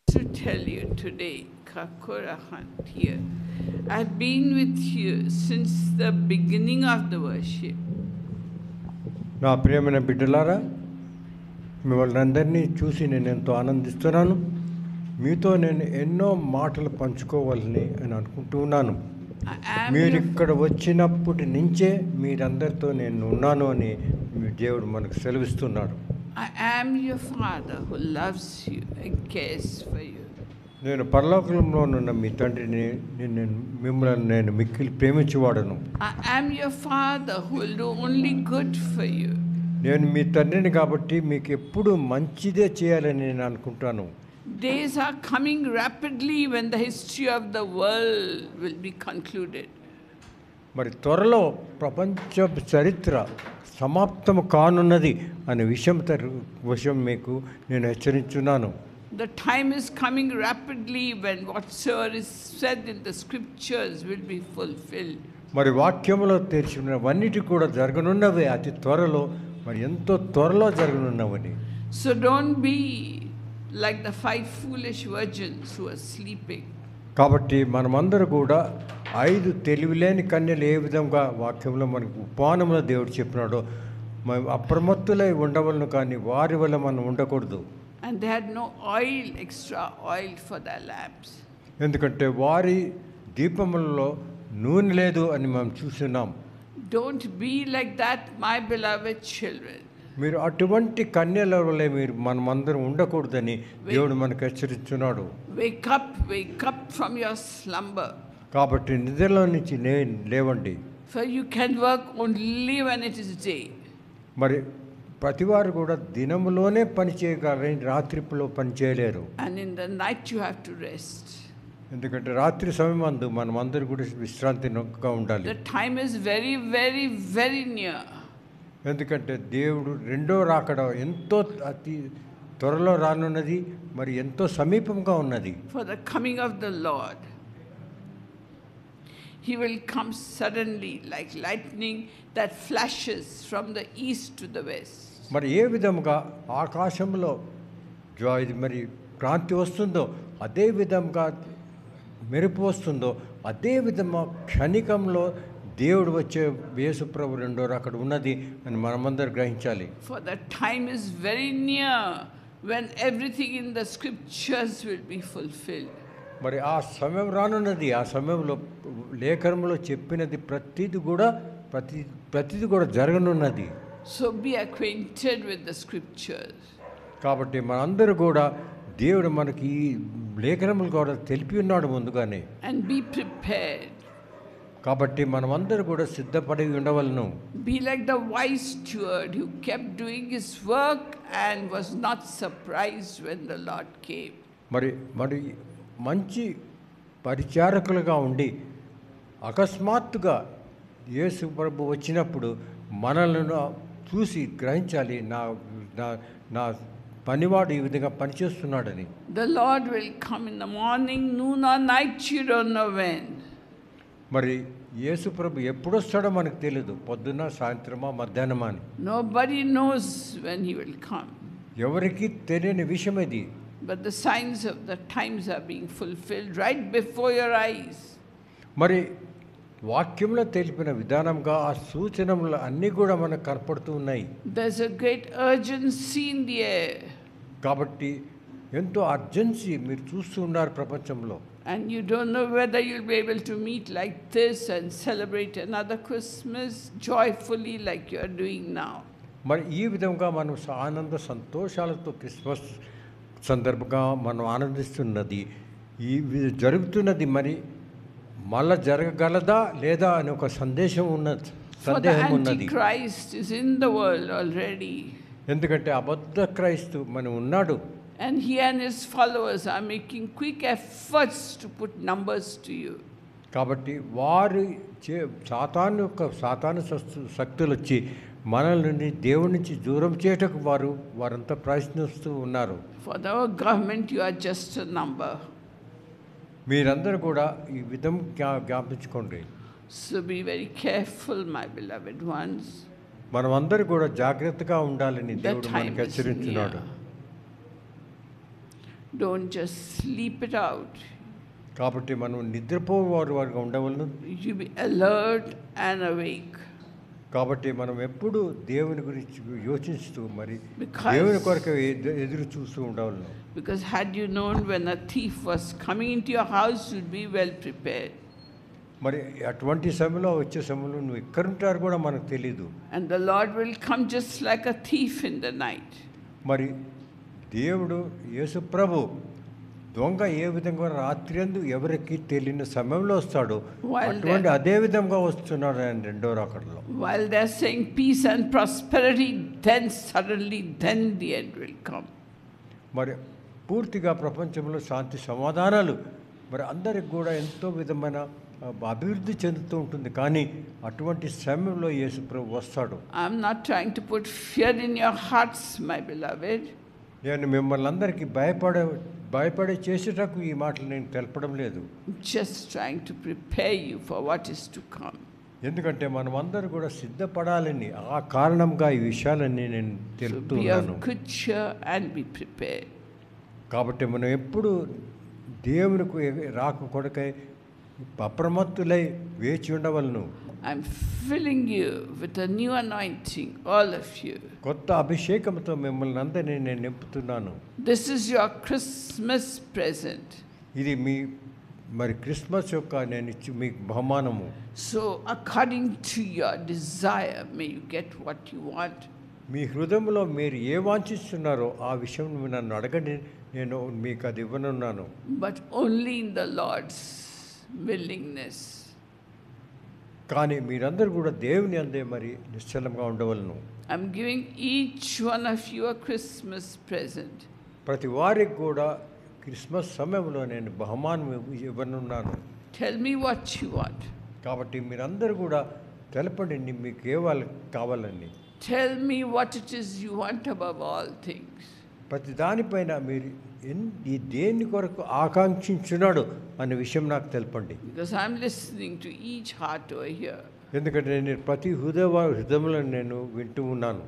to tell you today. Kakorahantia. I've been with you since the beginning of the worship. నా ప్రియమైన బిడ్డలారా, మిమ్మల్ని అందరినీ చూసి నేను ఎంతో ఆనందిస్తున్నాను. మీతో నేను ఎన్నో మాటలు పంచుకోవాలని అని అనుకుంటూ ఉన్నాను. మీరు ఇక్కడ వచ్చినప్పటి నుంచే మీరందరితో నేను ఉన్నాను అని మీ దేవుడు మనకు సెలవిస్తున్నాడు. I am your Father who loves you and cares for you. నేను పరలోకంలో ఉన్న మీ తండ్రిని, మిమ్మల్ని నేను మిక్కిలి ప్రేమించేవాడను. I am your Father who will do only good for you. నేను మీ తండ్రిని కాబట్టి మీకు ఎప్పుడు మంచిదే చేయాలని నేను అనుకుంటాను. Days are coming rapidly when the history of the world will be concluded. మరి త్వరలో ప్రపంచ చరిత్ర సమాప్తం కానున్నది అనే విషయం మీకు నేను హెచ్చరించున్నాను. The time is coming rapidly when whatsoever is said in the scriptures will be fulfilled. మరి వాక్యములో తెరిచినవన్నిటి కూడా జరగనున్నవి అతి త్వరలో, మరి ఎంతో త్వరలో జరగనున్నవని. So don't be like the 5 foolish virgins who are sleeping. కాబట్టి మనమందరూ కూడా 5 తెలివిలేని కన్యలు ఏ విధంగా వాక్యంలో మనకు ఉపమానంలో దేవుడు చెప్పినాడో మనం అప్రమత్తులై ఉండవలను, కానీ వారి వల్ల మనం ఉండకూడదు. And they had no oil, extra oil for their lamps. ఎందుకంటే వారి దీపములలో నూనె లేదు అని మనం చూస్తున్నాం. Don't be like that, my beloved children. మీరు అటువంటి కన్యల వల్లే మనమందరం ఉండకూడదని దేవుడు మనకు హెచ్చరిస్తున్నాడు. Wake up from your slumber. కాబట్టి నిద్రలో నుంచి లేవండి. For you can work only when it is day. మరి ప్రతివారు కూడా దినములోనే పని చేయగలరని రాత్రిలో పని చేయలేరు. And in the night you have to rest. ఎందుకంటే రాత్రి సమయం అందు మనమందరూ కూడా విశ్రాంతిగా ఉండాలి. The time is very, very, very near. ఎందుకంటే దేవుడు రెండో రాకడ ఎంతో అతి త్వరలో రానున్నది, మరి ఎంతో సమీపంగా ఉన్నది. For the coming of the Lord, He will come suddenly like lightning that flashes from the east to the west. మరి ఏ విధంగా ఆకాశంలో ఇది మరి క్రాంతి వస్తుందో, అదే విధంగా మెరుపు వస్తుందో, అదే విధంగా క్షణికంలో దేవుడు వచ్చే యేసు ప్రభు రెండో రాకడ ఉన్నది అని మనమందరం గ్రహించాలి. For the time is very near when everything in the scriptures will be fulfilled. మరి ఆ సమయం రానున్నది. ఆ సమయంలో లేఖనంలో చెప్పినది ప్రతిది కూడా జరగనున్నది. So be acquainted with the scriptures. కాబట్టి మనందరూ కూడా దేవుడు మనకి ఈ లేఖనములు కూడా తెలిపి ఉన్నాడు ముందుగానే. And be prepared. కాబట్టి మనమందరూ కూడా సిద్ధపడి ఉండవలను. Be like the wise steward who kept doing his work and was not surprised when the Lord came. మరి మంచి పరిచారకులుగా ఉండి అకస్మాత్తుగా యేసు ప్రభు వచ్చినప్పుడు మనల్ని చూసి గ్రహించాలి, నా పనివాడు ఈ విధంగా పనిచేస్తున్నాడని. The Lord will come in the morning, noon or night, you don't know when. మరి యేసు ప్రభు ఎప్పుడొస్తాడో మనకు తెలియదు, పొద్దున్న సాయంత్రమా మధ్యాహ్నమా అని. Nobody knows when he will come. ఎవరికి తెలియని విషయం ఇది. But the signs of the times are being fulfilled right before your eyes. మరి వాక్యంలో తెలిపిన విధానంగా ఆ సూచనలు అన్నీ కూడా మనకు కనపడుతూ ఉన్నాయి. There's a great urgency in the air. కాబట్టి ఎంతో అర్జెన్సీ మీరు చూస్తూ ఉన్నారు ప్రపంచంలో. And you don't know whether you'll be able to meet like this and celebrate another Christmas joyfully like you are doing now. మరి ఈ విధంగా మనం ఆనంద సంతోషాలతో క్రిస్మస్ సందర్భంగా మనం ఆనందిస్తున్నది ఈ జరుగుతున్నది. మరి మళ్ళా జరగగలదా లేదా అని ఒక సందేహం ఉన్నది. For the Antichrist is in the world already. ఎందుకంటే అబద్ధ క్రైస్తు మనం ఉన్నాడు. And he and his followers are making quick efforts to put numbers to you. కాబట్టి వారు సాతాను శక్తులు వచ్చి మనల్ని దేవుడి నుంచి దూరం చేయటకు వారంతా ప్రయత్నిస్తూ ఉన్నారు. For the government you are just a number. మీరందరూ కూడా ఈ విధం జ్ఞాపించుకోండి. So be very careful, my beloved ones. మనం అందరూ కూడా జాగ్రత్తగా ఉండాలని The దేవుడు time మనకి is హెచ్చరించున్నాడు. near. Don't just sleep it out. కాబట్టి మనం నిద్రపోవారు వారుగా ఉండవలను. You be alert and awake. కాబట్టి మనం ఎప్పుడు దేవుని గురించి యోచిస్తూ మరి Because- దేవుని కొరకు ఎదురు చూస్తూ ఉండవలను. Because had you known when a thief was coming into your house, you'd be well prepared. మరి అటువంటి సమయంలో వచ్చే సమయంలో నువ్వు ఎక్కడుంటారు కూడా మనకు తెలీదు. And the Lord will come just like a thief in the night. మరి దేవుడు యేసు ప్రభు దొంగ ఏ విధంగా రాత్రి ఎవరికి తెలియని సమయంలో వస్తాడు, While అటువంటి అదే విధంగా వస్తున్నాడు ఆయన రెండో రాకడలో. While they're saying peace and prosperity, then suddenly, then the end will come. మరి పూర్తిగా ప్రపంచంలో శాంతి సమాధానాలు మరి అందరికి కూడా ఎంతో విధమైన అభివృద్ధి చెందుతూ ఉంటుంది. కానీ అటువంటి సమయంలో యేసు ప్రభు వస్తాడు. I'm not trying to put fear in your hearts, my beloved. నేను మిమ్మల్ని అందరికీ భయపడే చేసేటకు ఈ మాటలు నేను తెలపడం లేదు. I'm just trying to prepare you for what is to come. ఎందుకంటే మనం అందరూ కూడా సిద్ధపడాలని ఆ కారణంగా ఈ విషయాలన్నీ నేను So be తెలుపుతున్నాను. of good cheer and be prepared. కాబట్టి మనం ఎప్పుడు దేవునికి రాక కొడకై అప్రమత్తులై వేచి ఉండవలను. I'm filling you with a new anointing, all of you. కొత్త అభిషేకంతో మిమ్మల్ని అందరినీ నేను నింపుతున్నాను. This is your Christmas present. ఇది మీ మరి క్రిస్మస్ యొక్క నేను ఇచ్చి మీకు బహుమానము. So according to your desire, may you get what you want. మీ హృదయంలో మీరు ఏ వాంఛిస్తున్నారో ఆ విషయం నన్ను అడగండి, నేను మీకు అది ఇవ్వనున్నాను. But only in the Lord's willingness. కానీ మీరందరూ కూడా దేవుని అందే మరి నిశ్చలంగా ఉండవలను. I'm giving each one of you a Christmas present. ప్రతి వారికి కూడా క్రిస్మస్ సమయంలో నేను బహుమానం ఇవ్వనున్నాను. Tell me what you want. కాబట్టి మీరందరూ కూడా తెలపండి మీకు ఏ వాళ్ళకి కావాలని. Tell me what it is you want above all things. ప్రతి దానిపైన మీరు ఈ దేని కొరకు ఆకాంక్షించున్నాడు అనే విషయం నాకు తెలపండి. Because I'm listening to each heart over here. ఎందుకంటే నేను ప్రతి హృదయంలో నేను వింటూ ఉన్నాను.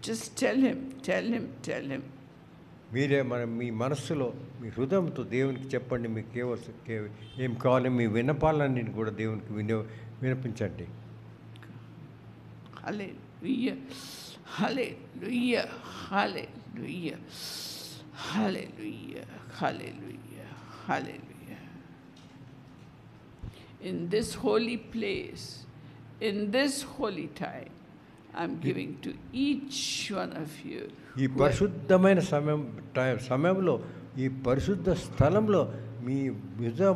Just tell him, tell him, tell him. మీరే మీ మనస్సులో మీ హృదయంతో దేవునికి చెప్పండి మీకు ఏం కావాలి, మీ విన్నపాలన్నీ కూడా దేవునికి వినిపించండి. Hallelujah, hallelujah, hallelujah, hallelujah, hallelujah, hallelujah. In this holy place, in this holy time, I'm giving to each one of you. ఈ పరిశుద్ధమైన సమయంలో ఈ పరిశుద్ధ స్థలంలో మీ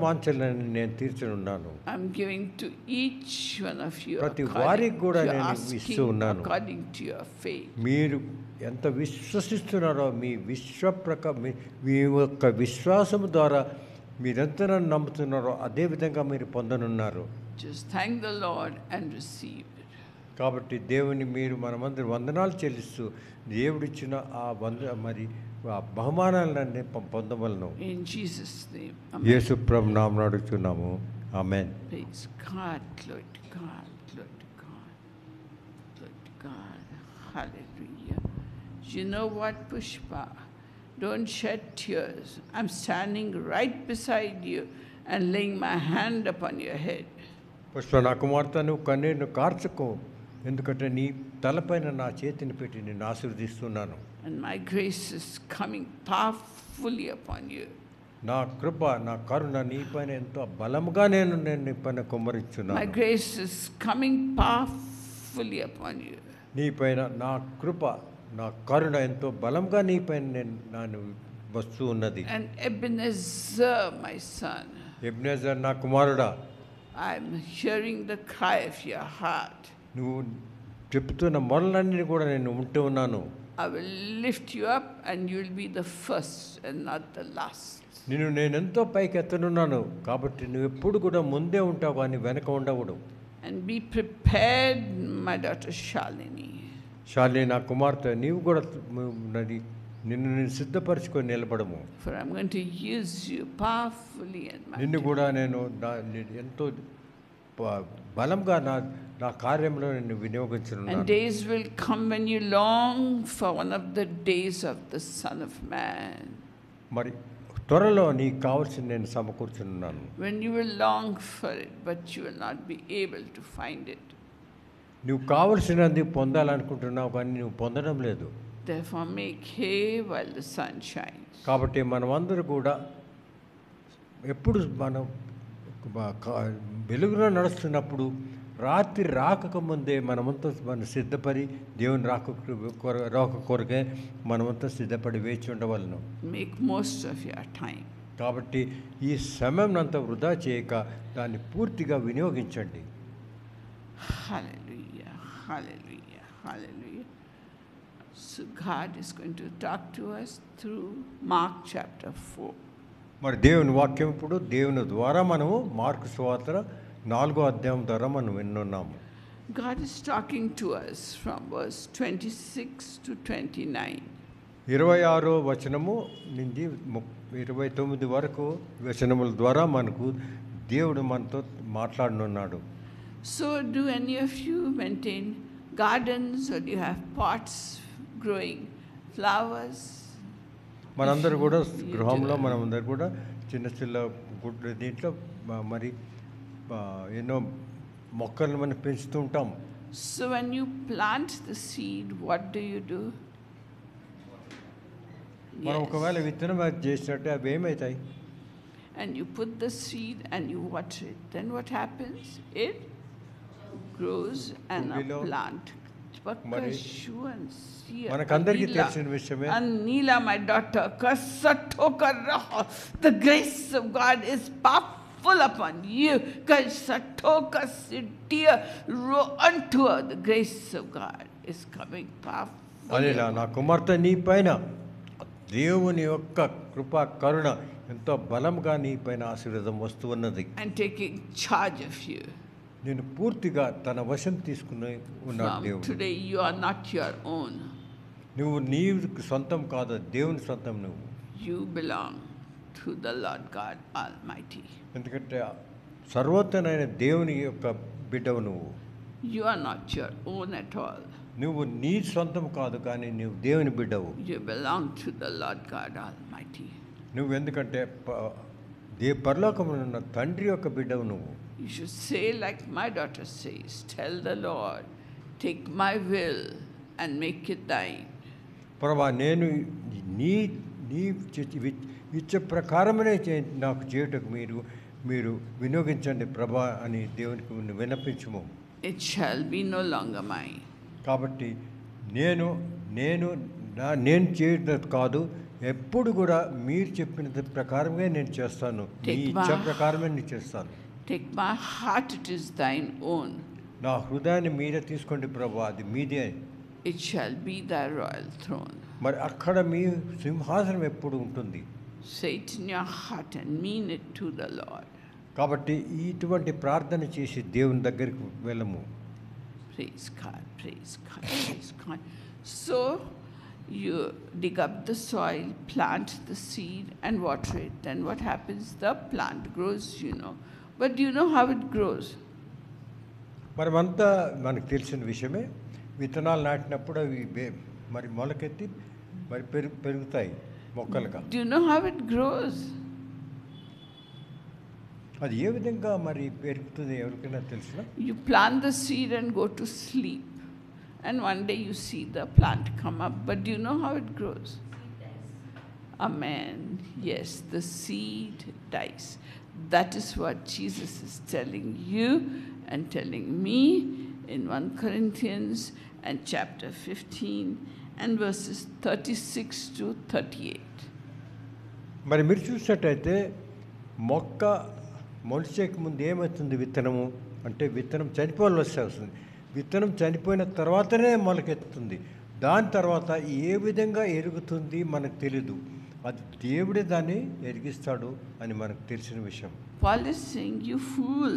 వాంఛలను నేను తీర్చనున్నాను. I'm giving to each one of you ప్రతి వారికి కూడా you're నేను asking ఇస్తూ ఉన్నాను. according to your faith. మీరు ఎంత విశ్వసిస్తున్నారో మీ మీ యొక్క విశ్వాసం ద్వారా మీరెంత నమ్ముతున్నారో అదే విధంగా మీరు పొందనున్నారు. Just thank the Lord and receive it. కాబట్టి దేవుని మీరు మనమందరం వందనాలు చెల్లిస్తూ దేవుడిచ్చిన ఆ మరి ఆ బహుమానాలన్నీ పొందవలను. In Jesus' name. యేసు ప్రభు నామమున అడుగుతున్నాము. ఆమేన్. Praise God, glory to God, glory to God, glory to God. Hallelujah. You know what, Pushpa? Don't shed tears. I'm standing right beside you and laying my hand upon your head. Pushpa నా కుమార్తె నువ్వు కన్నీరును కార్చుకో, ఎందుకంటే నీ తలపైన నా చేతిని పెట్టి నిన్ను ఆశీర్వదిస్తున్నాను. And my grace is coming powerfully upon you. నా కృప నా కరుణ నీపైన ఎంతో బలముగా నేను నీ పైన కుమ్మరించున్నాను. My grace is coming powerfully upon you. నీపైన నా కృప నా కరుణ ఎంతో బలంగా నీపైన నేను వస్తూ ఉన్నది. And Ebenezer, my son, Ebenezer నా కుమారుడా, I'm hearing the cry of your heart. నువ్వు చెప్తున్న మొరలన్నీ కూడా నేను ఉంటూ ఉన్నాను. I will lift you up and you will be the first and not the last. నేను ఎంతో పైకి ఎత్తనున్నాను, కాబట్టి నువ్వు ఎప్పుడు కూడా ముందే ఉంటావు కానీ వెనక ఉండవుడు. And be prepared, my daughter Shalini. Shalini నా కుమార్తె, నీవు కూడా నిన్ను సిద్ధపరచుకొని నిలబడము. For I'm going to use you powerfully and నిన్ను mightily. కూడా నేను ఎంతో బలంగా నా కార్యంలో నేను And వినియోగించనున్నాను. days will come when you long for one of the days of the Son of Man. మరి త్వరలో నీకు కావాల్సింది నేను సమకూర్చున్నాను. When you will long for it, but you will not be able to find it. నువ్వు కావలసినది పొందాలనుకుంటున్నావు కానీ నువ్వు పొందడం లేదు. Therefore, make hay while the sun shines. కాబట్టి మనమందరూ కూడా ఎప్పుడు మనం వెలుగులో నడుస్తున్నప్పుడు రాత్రి రాకముందే మనమంతా మనం సిద్ధపడి దేవుని రాక కొరకే మనమంతా సిద్ధపడి వేచి ఉండవలను. Make most of your time. కాబట్టి ఈ సమయం అంతా వృధా చేయక దాన్ని పూర్తిగా వినియోగించండి. Hallelujah, hallelujah, hallelujah. So God is going to talk to us through Mark chapter 4. మరి దేవుని వాక్యం ఇప్పుడు దేవుని ద్వారా మనము మార్కు సువార్త 4వ అధ్యాయం ద్వారా మనం వినున్నాము. God is talking to us from verse 26 to 29. 26వ వచనము నుండి 29 వరకు వచనముల ద్వారా మనకు దేవుడు మనతో మాట్లాడనున్నాడు. So do any of you maintain gardens, or do you have pots growing flowers? మనందరూ కూడా గృహంలో మనమందరూ కూడా చిన్న చిన్న గుడ్లు దీంట్లో మరి ఎన్నో మొక్కలను మనం పెంచుతూ ఉంటాం. So when you plant the seed, what do you do? మనం ఒకవేళ విత్తనం చేసినట్టే అవి ఏమవుతాయి? And you put the seed and you water it. Then what happens? It grows and a Below. plant. మరి Bakashuan మనకందరికీ తెలిసిన విషయమే. Anila, my daughter, kasatokaraha. The grace of God is powerful upon you. Kasatoka sitia ro unto her. The grace of God is coming powerful. అనిలా నా కుమార్తె నీ పైన దేవుని యొక్క కృపా కరుణ ఎంతో బలంగా నీ పైన ఆశీర్వాదం వస్తూ ఉన్నది. And taking charge of you. నేను పూర్తిగా తన వశం తీసుకుని ఉన్నాడు From దేవుడు. today you are not your own. నువ్వు నీ సొంతం కాదు, దేవుని సొంతం నువ్వు. You belong to the Lord God Almighty. ఎందుకంటే సర్వోత్తమైన దేవుని యొక్క బిడ్డవు నువ్వు. You are not your own at all. నువ్వు నీ సొంతం కాదు కానీ నువ్వు దేవుని బిడ్డవు. You belong to the Lord God Almighty. నువ్వు ఎందుకంటే పరలోకములో ఉన్న తండ్రి యొక్క బిడ్డవు నువ్వు. You should say like my daughter says, tell the Lord, take my will and make it thine. ప్రభా నేను నీ నీ ఇచ్చే ప్రకారమనే నాకు చేయుటకు మీరు వినియోగించండి ప్రభా అని దేవునికి విన్నపించుము. It shall be no longer mine. కాబట్టి నేను చేయడం కాదు, ఎప్పుడు కూడా మీరు చెప్పిన ప్రకారమే నేను చేస్తాను, నీ ఇచ్చ ప్రకారమే నేను చేస్తాను. Take my heart, it is thine own. నా హృదయాన్ని మీరే తీసుకోండి ప్రభా, అది మీదే. It shall be thy royal throne. మరి అక్కడ మీ సింహాసనం ఎప్పుడు ఉంటుంది. Say it in your heart and mean it to the Lord. కాబట్టి ఇటువంటి ప్రార్థన చేసి దేవుని దగ్గరికి వెళ్ళము. Praise God, praise God, praise God. So you dig up the soil, plant the seed and water it. Then what happens? The plant grows, you know. But do you know how it grows? మరి అంతా మనకు తెలిసిన విషయమే. విత్తనాలు నాటినప్పుడు అవి మరి మొలకెత్తి మరి పెరుగుతాయి మొక్కలుగా. Do you know how it grows? అది ఏ విధంగా మరి పెరుగుతుంది ఎవరికైనా తెలుసునా? You plant the seed and go to sleep. And one day you see the plant come up. But do you know how it grows? Amen. Yes, the seed dies. That is what Jesus is telling you and telling me in 1 Corinthians and chapter 15 and verses 36 to 38. మరి మీరు చూసినట్టయితే మొక్క మొలిచేకి ముందు ఏమవుతుంది? విత్తనము అంటే విత్తనం చనిపోవాల్సి వస్తుంది. విత్తనం చనిపోయిన తర్వాతనే మొలకెత్తుతుంది. దాని తర్వాత ఏ విధంగా ఎరుగుతుంది మనకు తెలీదు. అది దేవుడే దాన్ని ఎరిగిస్తాడు అని మనకు తెలిసిన విషయం. Paul is saying, you fool,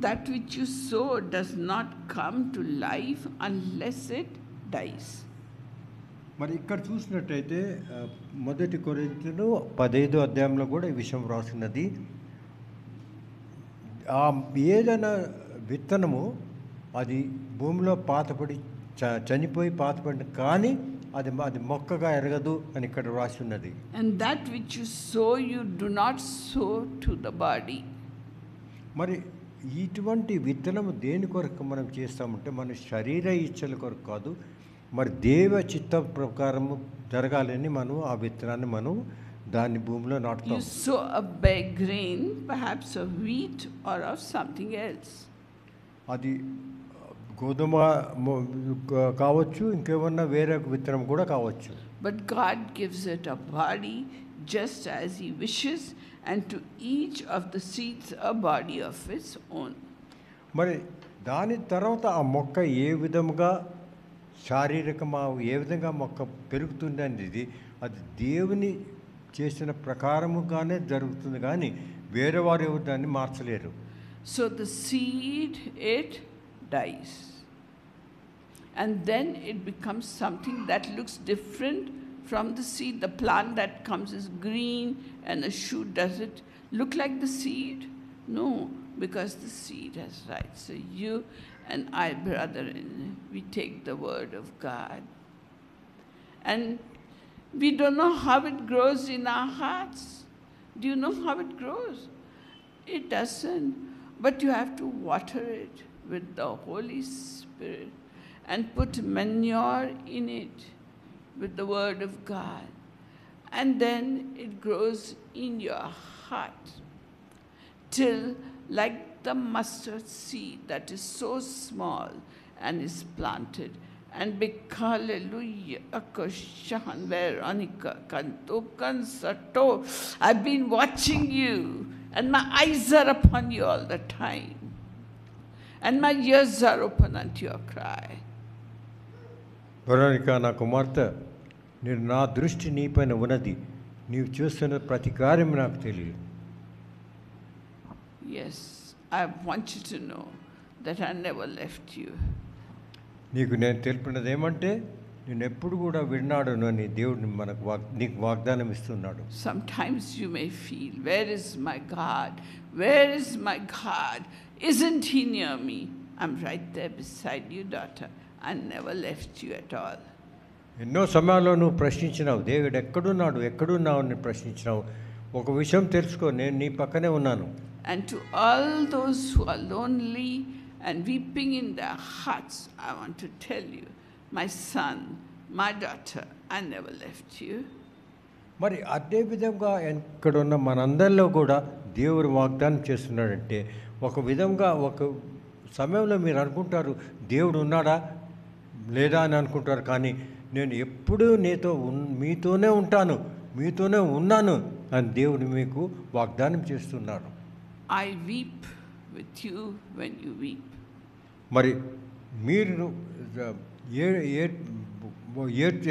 that which you sow does not come to life unless it dies. మరి ఇక్కడ చూసినట్టయితే 1 కొరింథీయులు 15వ అధ్యాయంలో కూడా ఈ విషయం రాసినది. ఏదైనా విత్తనము అది భూమిలో పాతపడి చనిపోయి పాతపడి కానీ అది మొక్కగా ఎరగదు అని ఇక్కడ రాసి ఉన్నది. And that which you sow, you do not sow to the body. మరి ఇటువంటి విత్తనము దేని కొరకు మనం చేస్తామంటే మన శరీర ఇచ్చల కొరకు కాదు, మరి దేవ చిత్త ప్రకారము జరగాలని మనం ఆ విత్తనాన్ని మనం దాన్ని భూమిలో You నాటుతాం. sow a big grain, perhaps of wheat or of something else. అది గోధుమ కావచ్చు, ఇంకేమన్నా వేరే విత్తనం కూడా కావచ్చు. But God gives it a body just as He wishes, and to each of the seeds a body of its own. మరి దాని తర్వాత ఆ మొక్క ఏ విధముగా శారీరకమా ఏ విధంగా మొక్క పెరుగుతుంది అనేది అది దేవుని చేసిన ప్రకారముగానే జరుగుతుంది, కానీ వేరే వారు ఎవరు దాన్ని మార్చలేరు. So the seed, it dies. And then it becomes something that looks different from the seed. The plant that comes is green and a shoot. Does it look like the seed? No, because the seed has died. So you and I, brethren, we take the word of God. And we don't know how it grows in our hearts. Do you know how it grows? It doesn't. But you have to water it with the Holy Spirit and put manure in it with the Word of God. And then it grows in your heart till, like the mustard seed that is so small and is planted. And hallelujah, Akoshan, Veronica, Kantukan, Sato, I've been watching you, and my eyes are upon you all the time, and my ears are open unto your cry. Veronica, నా కుమార్తె, నేను నా దృష్టి నీపైన ఉన్నది, నీవు చూస్తున్న ప్రతి కార్యం నాకు తెలియదు. Yes, I want you to know that I never left you. నీకు నేను తెలిపినది ఏమంటే నేను ఎప్పుడు కూడా విన్నాడును అని దేవుడు నీకు వాగ్దానం ఇస్తున్నాడు. Sometimes you may feel, where is my God? Where is my God? Isn't He near me? I'm right there beside you, daughter. I never left you at all. ఎన్నో సమయాల్లో నువ్వు ప్రశ్నించినావు, దేవుడు ఎక్కడున్నావు అని ప్రశ్నించినావు. ఒక విషయం తెలుసుకో, నేను నీ పక్కనే ఉన్నాను. And to all those who are lonely and weeping in their hearts, I want to tell you, my son, my daughter, I never left you. మరి అదే విధంగా ఎక్కడున్న మనందరిలో కూడా దేవుడు వాగ్దానం చేస్తున్నాడంటే, ఒక విధంగా ఒక సమయంలో మీరు అనుకుంటారు దేవుడు ఉన్నాడా లేదా అని అనుకుంటారు, కానీ నేను ఎప్పుడూ మీతోనే ఉంటాను, మీతోనే ఉన్నాను అని దేవుడు మీకు వాగ్దానం చేస్తున్నాడు. I weep with you when you weep. మరి మీరు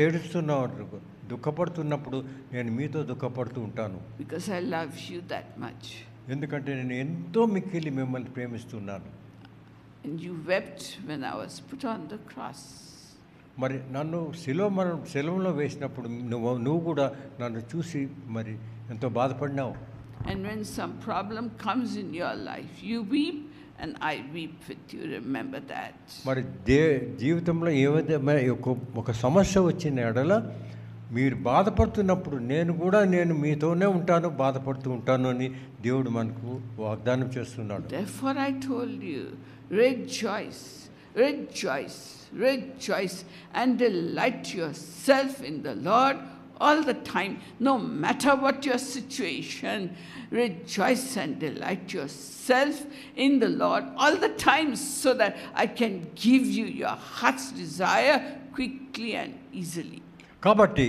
ఏడుస్తున్నారు, దుఃఖపడుతున్నప్పుడు నేను మీతో దుఃఖపడుతూ ఉంటాను. Because I love you that much. ఎందుకంటే నేను ఎంతో మిక్కిలి మిమ్మల్ని ప్రేమిస్తున్నాను. And you wept when I was put on the cross. మరి నన్ను శిలువలో వేసినప్పుడు నువ్వు కూడా నన్ను చూసి మరి ఎంతో బాధపడినావు. And when some problem comes in your life, you weep and I weep with you. Remember that. మరి జీవితంలో ఏవైతే ఒక సమస్య వచ్చిన ఎడల మీరు బాధపడుతున్నప్పుడు నేను మీతోనే ఉంటాను, బాధపడుతూ ఉంటాను అని దేవుడు మనకు వాగ్దానం చేస్తున్నాడు. Therefore I told you, rejoice, rejoice, rejoice, and delight yourself in the Lord all the time, no matter what your situation. Rejoice and delight yourself in the Lord all the time, so that I can give you your heart's desire quickly and easily. కాబట్టి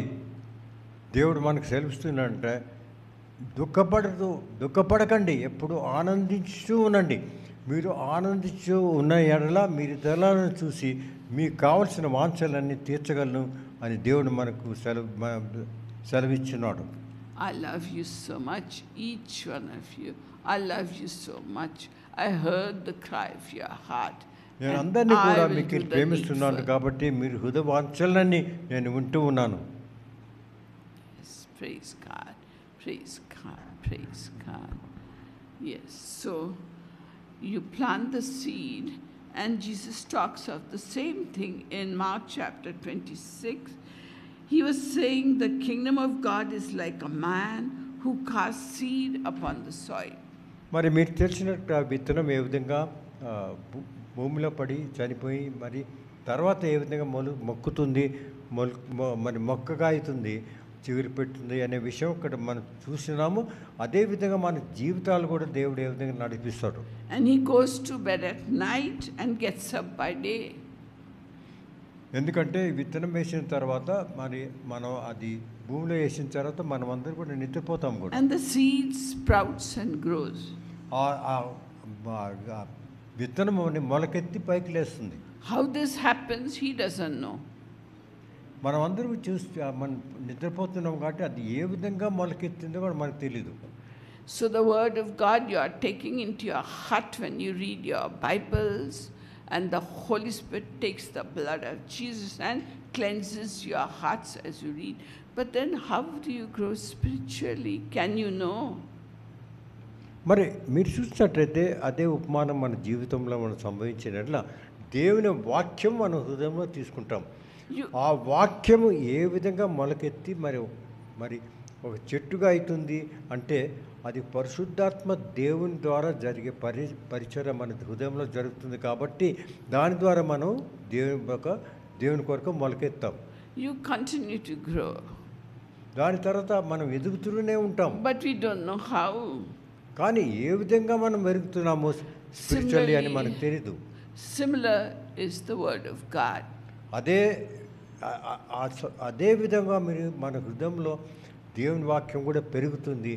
దేవుడు మనకు సెలవిస్తున్నాడంటే దుఃఖపడకండి, ఎప్పుడు ఆనందించుతూ ఉండండి. మీరు ఆనందించు ఉన్న ఎడల మీరు తెల్లాలను చూసి మీకు కావలసిన వాంఛలన్నీ తీర్చగలను అని దేవుడు మనకు సెలవిచ్చున్నాడు. I love you so much, each one of you. I love you so much. I heard the cry of your heart. నేను అందరినీ కూడా మీకు ప్రేమిస్తున్నాను కాబట్టి మీరు హృదయ వాంఛలన్నీ నేను వింటూ ఉన్నాను. Yes, praise God, praise God, praise God. Yes, so you plant the seed, and Jesus talks of the same thing in Mark chapter 26. He was saying the kingdom of God is like a man who casts seed upon the soil. మరి మీకు తెలిసినట్టు ఆ విత్తనం ఏ విధంగా భూమిలో పడి చనిపోయి మరి తర్వాత ఏ విధంగా మొక్కుతుంది మరి మొక్కగా అవుతుంది చిగురు పెడుతుంది అనే విషయం ఇక్కడ మనం చూసినాము. అదేవిధంగా మన జీవితాలు కూడా దేవుడు ఏ విధంగా నడిపిస్తాడు. And he goes to bed at night and gets up by day. ఎందుకంటే విత్తనం వేసిన తర్వాత మరి మనం అది భూమిలో వేసిన తర్వాత మనం అందరూ కూడా నిద్రపోతాం కూడా. And the seed sprouts and grows. విత్తనం మొలకెత్తి పైకి లేస్తుంది. How this happens, he doesn't know. మనం అందరూ మనం నిద్రపోతున్నాం కాబట్టి అది ఏ విధంగా మొలకెత్తిందో కూడా మనకు తెలీదు. So the word of God you are taking into your heart when you read your Bibles, and the Holy Spirit takes the blood of Jesus and cleanses your hearts as you read. But then how do you grow spiritually? Can you know? మరి మీరు చూసినట్లయితే అదే ఉపమానం మన జీవితంలో మనం సంభవించినట్ల దేవుని వాక్యం మన హృదయంలో తీసుకుంటాం. ఆ వాక్యము ఏ విధంగా మొలకెత్తి మరి ఒక చెట్టుగా అవుతుంది అంటే అది పరిశుద్ధాత్మ దేవుని ద్వారా జరిగే పరిచర్య మన హృదయంలో జరుగుతుంది కాబట్టి దాని ద్వారా మనం దేవుని కొరకు మొలకెత్తాం. You continue to grow. దాని తర్వాత మనం ఎదుగుతూనే ఉంటాం. But we don't know how. కానీ ఏ విధంగా మనం పెరుగుతున్నామో స్పిరిచువల్లీ అని మనకు తెలీదు. Similar is the word of God. అదే విధంగా మీరు మన హృదయంలో దేవుని వాక్యం కూడా పెరుగుతుంది.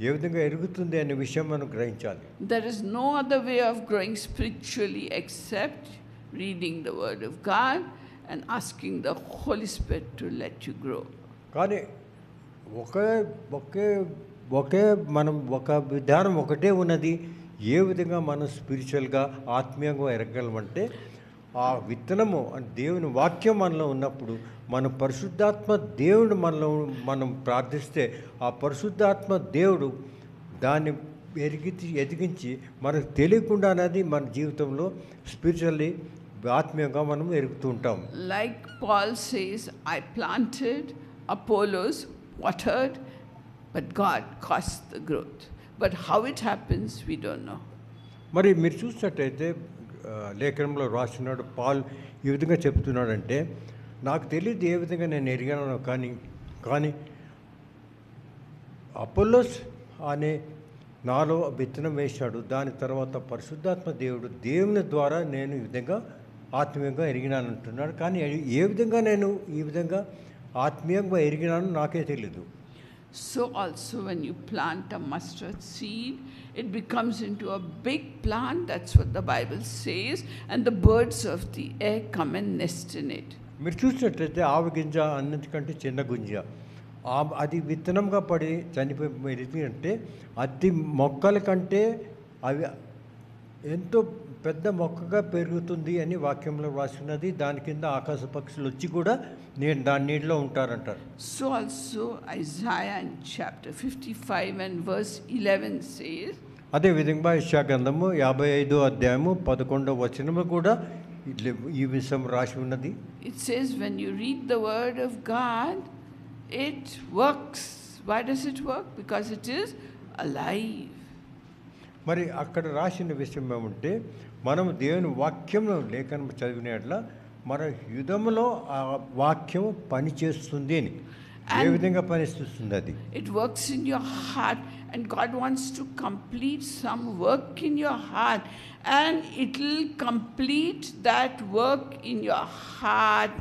ఏ విధంగా ఎరుగుతుంది అనే విషయం మనం గ్రహించాలి. There is no other way of growing spiritually except reading the word of God and asking the Holy Spirit to let you grow. కానీ ఒకే మనం ఒక విధానం ఒకటే ఉన్నది. ఏ విధంగా మనం స్పిరిచువల్గా ఆత్మీయంగా ఎరగలమంటే ఆ విత్తనము అంటే దేవుని వాక్యం మనలో ఉన్నప్పుడు మన పరిశుద్ధాత్మ దేవుడు మనం ప్రార్థిస్తే ఆ పరిశుద్ధాత్మ దేవుడు దాన్ని ఎదిగించి మనకు తెలియకుండా అనేది మన జీవితంలో స్పిరిచువల్లీ ఆత్మీయంగా మనం ఎరుగుతూ ఉంటాం. Like Paul says, I planted, Apollos watered, but God caused the growth. But how it happens, we don't know. మరి మీరు చూసినట్టయితే లేఖనంలో రాస్తున్నాడు పాల్ ఈ విధంగా చెప్తున్నాడంటే నాకు తెలియదు ఏ విధంగా నేను ఎరిగాను కానీ అపోలోస్ అనే నాలో విత్తనం వేశాడు. దాని తర్వాత పరిశుద్ధాత్మ దేవుని ద్వారా నేను ఈ విధంగా ఆత్మీయంగా ఎరిగినాను అంటున్నాడు. కానీ ఏ విధంగా నేను ఈ విధంగా ఆత్మీయంగా ఎరిగినాను నాకే తెలీదు. So also when you plant a mustard seed, it becomes into a big plant. That's what the Bible says. And the birds of the air come and nest in it. మీరు చూసినట్లయితే ఆవు గింజ అన్నిటికంటే చిన్న గింజ అది విత్తనంగా పడి చనిపోయి అంటే అది మొక్కల కంటే అవి ఎంతో పెద్ద మొక్కగా పెరుగుతుంది అని వాక్యంలో రాసినది. దాని కింద ఆకాశ పక్షులు వచ్చి కూడా దాని నీటిలో ఉంటారంటారు. So also Isaiah in chapter 55 and verse 11 says, అదే విధంగా యెషయా గ్రంథము 55వ అధ్యాయము 11వ వచనము కూడా ఈ విషయం రాసి ఉన్నది. It says when you read the word of God, it works. Why does it work? Because it is alive. మరి అక్కడ రాసిన విషయం ఏమంటే మనం దేవుని వాక్యంలో లేఖనం చదివినట్ల మన హృదయంలో ఆ వాక్యం పనిచేస్తుంది అని ఏ విధంగా పనిచేస్తుంది అది. It works in your heart and God wants to complete some work in your heart and it will complete that work in your heart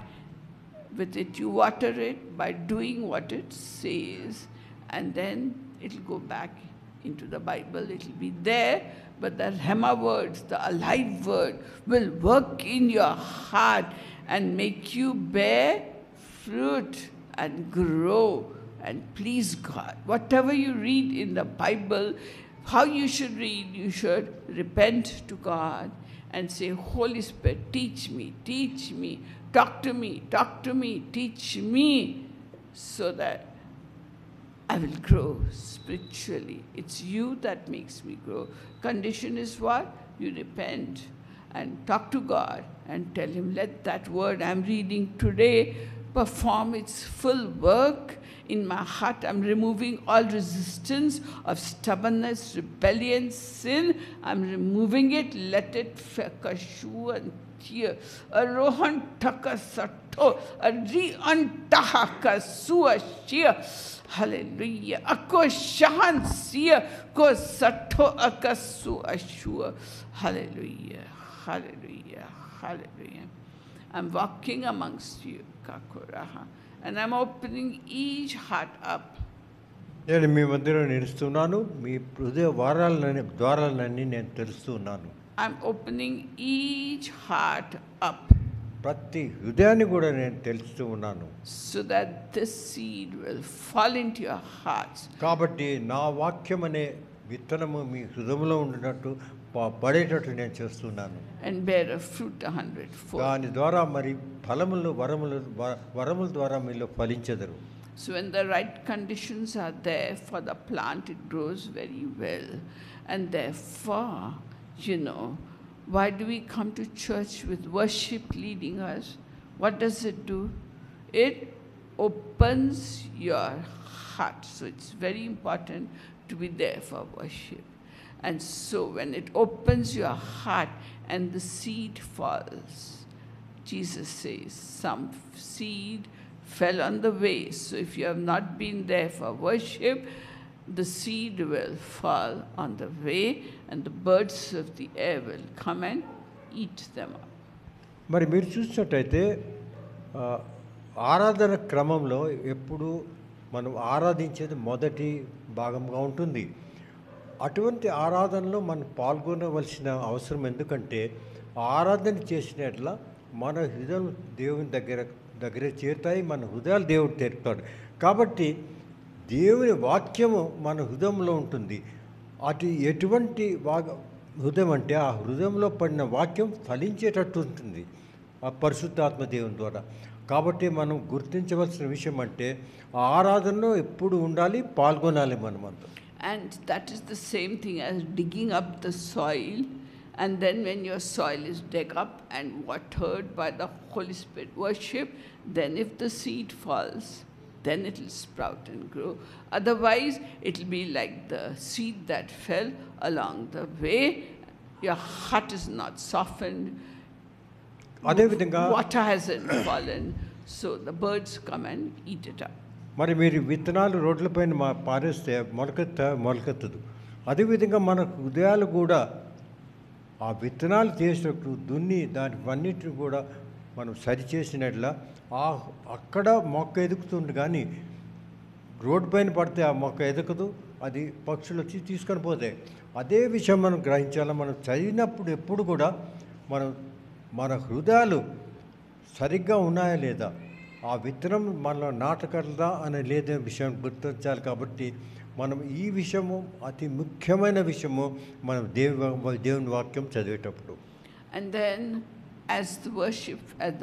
with it. You water it by doing what it says and then it will go back into the Bible. It will be there, but the Rhema words, the alive word, will work in your heart and make you bear fruit and grow and please God. Whatever you read in the Bible, how you should read, you should repent to God and say, Holy Spirit, teach me, talk to me, teach me, so that I will grow spiritually. It's you that makes me grow. Condition is what? you repent and talk to God and tell Him, let that word I'm reading today perform its full work in my heart. I'm removing all resistance of stubbornness, rebellion, sin. I'm removing it. Let it fekashu and tear. A rohan taka sato. A re antaha kasua shia. Hallelujah. Ako shahan siya ko sato akasu ashua. Hallelujah. Hallelujah. Hallelujah. I'm walking amongst you, Kakuraha, and I'm opening each heart up. నేను మీ మధ్యలో నిలుస్తున్నాను, మీ హృదయ ద్వారాలన్నీ నేను తెరుస్తున్నాను. I'm opening each heart up. ప్రతి హృదయాన్ని కూడా నేను తెలుస్తూ ఉన్నాను. So that this seed will fall into your hearts. కాబట్టి నా వాక్యం అనే విత్తనము మీ హృదయంలో ఉండినట్టు పడేటట్టు నేను చేస్తున్నాను. And bear a fruit 100-fold. దాని ద్వారా మరి ఫలములు వరముల ద్వారా మీలో ఫలించెదరు. So when the right conditions are there for the plant, it grows very well. And therefore, why do we come to church with worship leading us? What does it do? It opens your heart. So it's very important to be there for worship. And so when it opens your heart and the seed falls, Jesus says, some seed fell on the way. So if you have not been there for worship, the seed will fall on the way and the birds of the air will come and eat them up. మరి మీరు చూసినట్టయితే ఆరాధన క్రమంలో ఎప్పుడు మనం ఆరాధించేది మొదటి భాగంగా ఉంటుంది. అటువంటి ఆరాధనలో మనం పాల్గొనవలసిన అవసరం ఎందుకంటే ఆరాధన చేసినట్లా మన హృదయం దేవుని దగ్గర చేరుతాయి, మన హృదయాలు దేవుడు తెరుతాడు. కాబట్టి దేవుని వాక్యము మన హృదయంలో ఉంటుంది. అటు ఎటువంటి హృదయం అంటే ఆ హృదయంలో పడిన వాక్యం ఫలించేటట్టు ఉంటుంది ఆ పరిశుద్ధాత్మ దేవుని ద్వారా. కాబట్టి మనం గుర్తించవలసిన విషయం అంటే ఆరాధనలో ఎప్పుడు ఉండాలి, పాల్గొనాలి మనమంతా. And that is the same thing as digging up the soil. And then when your soil is dug up and watered by the Holy Spirit worship, then if the seed falls, then it will sprout and grow. Otherwise, it will be like the seed that fell along the way. Your heart is not softened. Water hasn't fallen. So the birds come and eat it up. మరి మీరు విత్తనాలు రోడ్లపైన పారేస్తే మొలకెత్తదు. అదేవిధంగా మన హృదయాలు కూడా ఆ విత్తనాలు చేసినప్పుడు దున్ని దానివన్నిటిని కూడా మనం సరిచేసినట్లా అక్కడ మొక్క ఎదుగుతుంది, కానీ రోడ్డు పైన పడితే ఆ మొక్క ఎదగదు, అది పక్షులు వచ్చి తీసుకొని పోతాయి. అదే విషయం మనం గ్రహించాలి. మనం చదివినప్పుడు ఎప్పుడు కూడా మన హృదయాలు సరిగ్గా ఉన్నాయా లేదా, ఆ విత్తనం మనలో నాటకదా అనే లేదే విషయం గుర్తించాలి. కాబట్టి మనం ఈ విషయము అతి ముఖ్యమైన విషయము మనం దేవుని వాక్యం చదివేటప్పుడు. And then as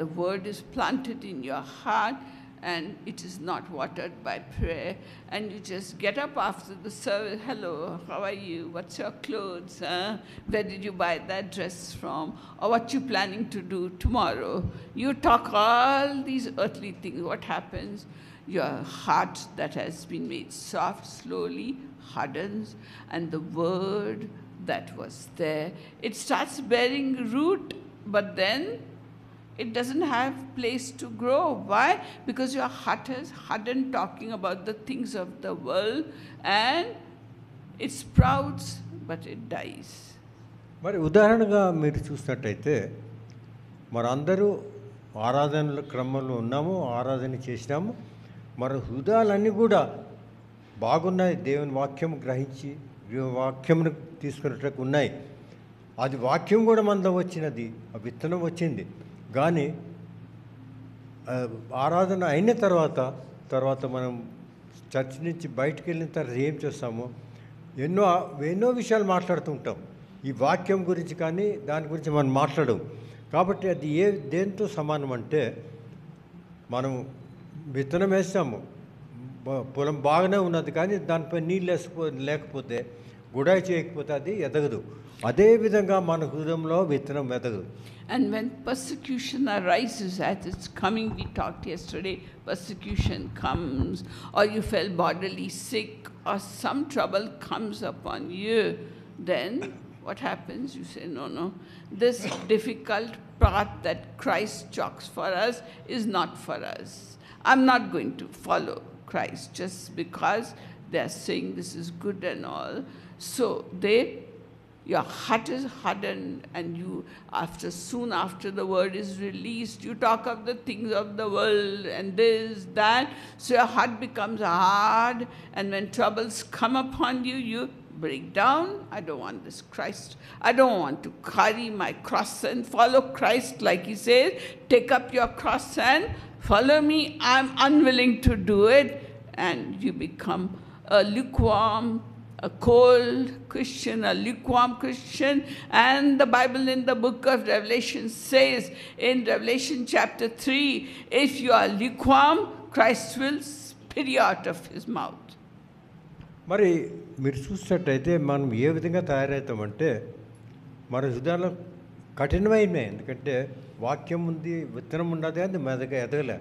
the word is planted in your heart and it is not watered by prayer, and you just get up after the service, hello, how are you, what's your clothes, where did you buy that dress from, or what you planning to do tomorrow, you talk all these earthly things. What happens? Your heart that has been made soft slowly hardens, and the word that was there, it starts bearing root, but then it doesn't have place to grow. Why? Because your heart is hardened talking about the things of the world, and it sprouts but it dies. మరి ఉదాహరణగా మీరు చూసినట్టయితే మనందరూ ఆరాధనల క్రమంలో ఉన్నాము, ఆరాధన చేసినాము, మన హృదయాలన్నీ కూడా బాగున్నాయి, దేవుని వాక్యం గ్రహించి వాక్యమును తీసుకున్నట్టు ఉన్నాయి. అది వాక్యం కూడా మనలో వచ్చినది, ఆ విత్తనం వచ్చింది. కానీ ఆరాధన అయిన తర్వాత మనం చర్చ్ నుంచి బయటికి వెళ్ళిన తర్వాత ఏం చేస్తామో ఎన్నో విషయాలు మాట్లాడుతుంటాం. ఈ వాక్యం గురించి కానీ దాని గురించి మనం మాట్లాడము. కాబట్టి అది దేంతో సమానం అంటే మనం విత్తనం వేస్తాము, పొలం బాగానే ఉన్నది, కానీ దానిపై నీళ్ళు లేకపోతే గుడాయి చేయకపోతే అది ఎదగదు. అదేవిధంగా మన హృదయంలో విత్తనం మెదగదు. And when persecution arises, as it's coming, we talked yesterday, persecution comes, or you fell bodily sick, or some trouble comes upon you, then what happens? You say, no, this difficult path that Christ chalks for us is not for us. I'm not going to follow Christ just because they are saying this is good and all. So your heart is hardened, and you, soon after the word is released, you talk of the things of the world and this, that. So your heart becomes hard, and when troubles come upon you, you break down. I don't want this Christ. I don't want to carry my cross and follow Christ, like he says, take up your cross and follow me. I'm unwilling to do it. And you become a lukewarm, a cold Christian, a lukewarm Christian. And the Bible in the book of Revelation says, in Revelation chapter 3, if you are lukewarm, Christ will spit you out of his mouth. మరి మీరు చూసినట్టయితే మనం ఏ విధంగా తయారవుతామంటే మన హృదయాలు కఠినమైనవి. ఎందుకంటే వాక్యం ఉంది, విత్తనం ఉన్నది, అది మెదగా ఎదగలే.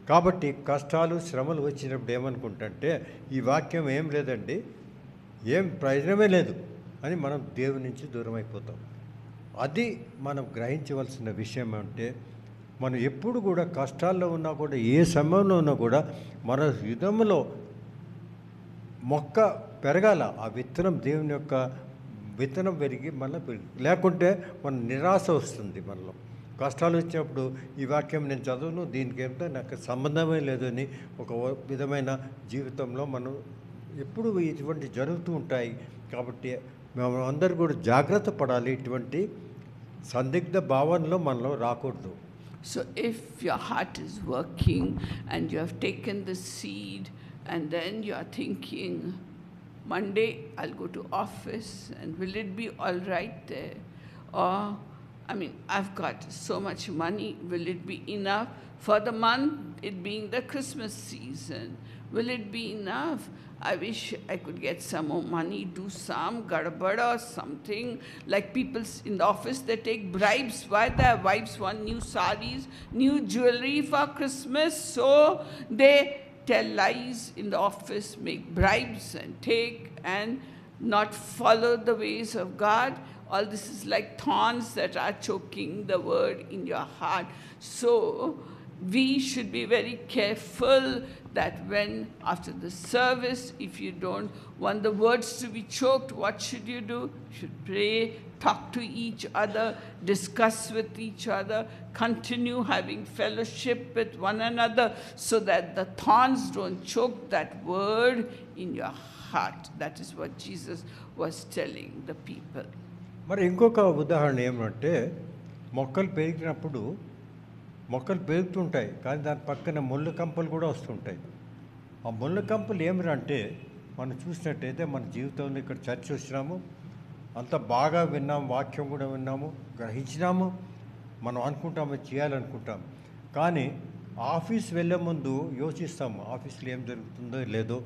కాబట్టి కష్టాలు శ్రమలు వచ్చినప్పుడు ఏమనుకుంటుంటే ఈ వాక్యం ఏం లేదండి, ఏం ప్రయోజనమే లేదు అని మనం దేవుని నుంచి దూరం అయిపోతాం. అది మనం గ్రహించవలసిన విషయం అంటే మనం ఎప్పుడు కూడా కష్టాల్లో ఉన్నా కూడా, ఏ సమయంలో ఉన్నా కూడా మన హృదయంలో మొక్క పెరగాల. ఆ విత్తనం దేవుని యొక్క విత్తనం పెరిగి మళ్ళీ లేకుంటే మన నిరాశ వస్తుంది. మనలో కష్టాలు వచ్చినప్పుడు ఈ వాక్యం నేను చదువును, దీనికి ఏమిటో నాకు సంబంధమే లేదు అని ఒక విధమైన జీవితంలో మనం ఎప్పుడు ఇటువంటి జరుగుతూ ఉంటాయి. కాబట్టి మేము అందరూ కూడా జాగ్రత్త పడాలి, ఇటువంటి సందిగ్ధ భావనలో మనలో రాకూడదు. So if your heart is working and you have taken the seed, and then you are thinking, Monday I'll go to office, and will it be all right there? Or, I've got so much money, will it be enough for the month, it being the Christmas season? Will it be enough? I wish I could get some more money, do some gadabad or something. Like people in the office, they take bribes. Why? Their wives want new sarees, new jewelry for Christmas, so they tell lies in the office, make bribes and take and not follow the ways of God. All this is like thorns that are choking the word in your heart. So we should be very careful that when after the service, if you don't want the words to be choked, what should you do? You should pray, talk to each other, discuss with each other, continue having fellowship with one another, so that the thorns don't choke that word in your heart. That is what Jesus was telling the people. మరి ఇంకొక ఉదాహరణ ఏమంటే, మొక్కలు పెరుగుతుంటాయి, కానీ దాని పక్కన ముళ్ళ కంపలు కూడా వస్తుంటాయి. ఆ ముళ్ళ కంపలు ఏమిరంటే, మనం చూసినట్టయితే మన జీవితంలో ఇక్కడ చర్చ వచ్చినాము, అంత బాగా విన్నాము, వాక్యం కూడా విన్నాము, గ్రహించినాము, మనం అనుకుంటాము చేయాలనుకుంటాం. కానీ ఆఫీస్ వెళ్ళే ముందు యోచిస్తాము, ఆఫీస్లో ఏం జరుగుతుందో లేదో,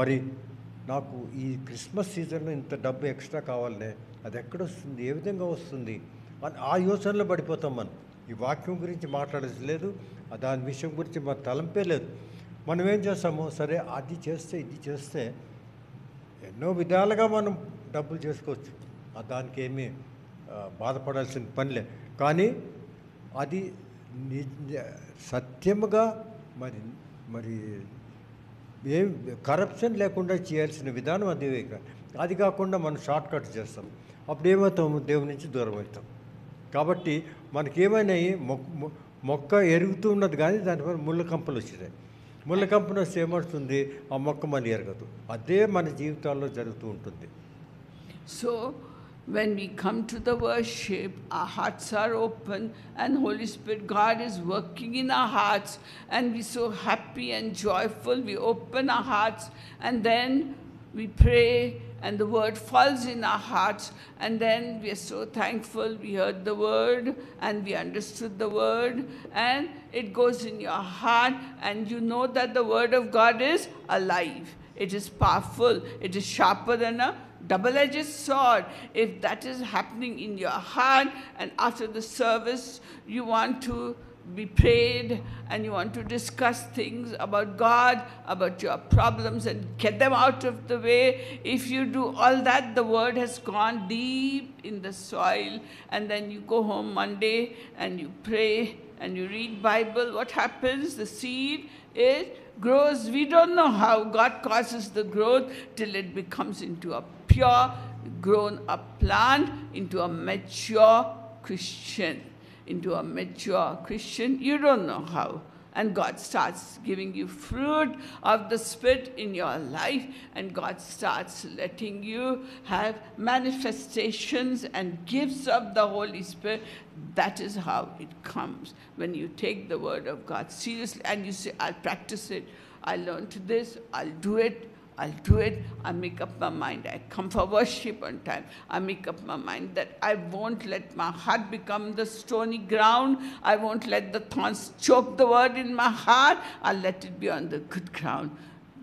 మరి నాకు ఈ క్రిస్మస్ సీజన్లో ఇంత డబ్బు ఎక్స్ట్రా కావాలనే, అది ఎక్కడ వస్తుంది, ఏ విధంగా వస్తుంది అని ఆ యోచనలో పడిపోతాం. మనం ఈ వాక్యం గురించి మాట్లాడేది లేదు, దాని విషయం గురించి మన తలంపే లేదు. మనం ఏం చేస్తాము, సరే అది చేస్తే ఇది చేస్తే ఎన్నో విధాలుగా మనం డబ్బులు చేసుకోవచ్చు, దానికి ఏమీ బాధపడాల్సిన పనిలే. కానీ అది సత్యముగా మరి ఏం కరప్షన్ లేకుండా చేయాల్సిన విధానం అది కాకుండా మనం షార్ట్ కట్ చేస్తాం, అప్పుడు ఏమవుతాము, దేవుని నుంచి దూరం అవుతాం. కాబట్టి మనకేమైనా మొక్క ఎరుగుతూ ఉన్నది, కానీ దానిపై ముళ్ళ కంపలు వచ్చినాయి. ముళ్ళ కంపను వస్తే ఏమవుతుంది, ఆ మొక్క మళ్ళీ ఎరగదు. అదే మన జీవితాల్లో జరుగుతూ ఉంటుంది. So when we come to the worship, our hearts are open and Holy Spirit, God is working in our hearts, and we're so happy and joyful. We open our hearts and then we pray, and the word falls in our hearts, and then we are so thankful we heard the word and we understood the word, and it goes in your heart, and you know that the word of God is alive. It is powerful. It is sharper than a double-edged sword. If that is happening in your heart, and after the service you want to be prayed and you want to discuss things about God, about your problems, and get them out of the way, if you do all that, the word has gone deep in the soil, and then you go home Monday and you pray and you read Bible, what happens? The seed, it grows. We don't know how. God causes the growth till it becomes into a pure, grown up plant, into a mature Christian. Into a mature Christian, you don't know how. And God starts giving you fruit of the Spirit in your life, and God starts letting you have manifestations and gifts of the Holy Spirit. That is how it comes. When you take the Word of God seriously and you say, I'll practice it, I learned this, I'll do it, I make up my mind. I come for worship on time. I make up my mind that I won't let my heart become the stony ground. I won't let the thorns choke the word in my heart. I'll let it be on the good ground.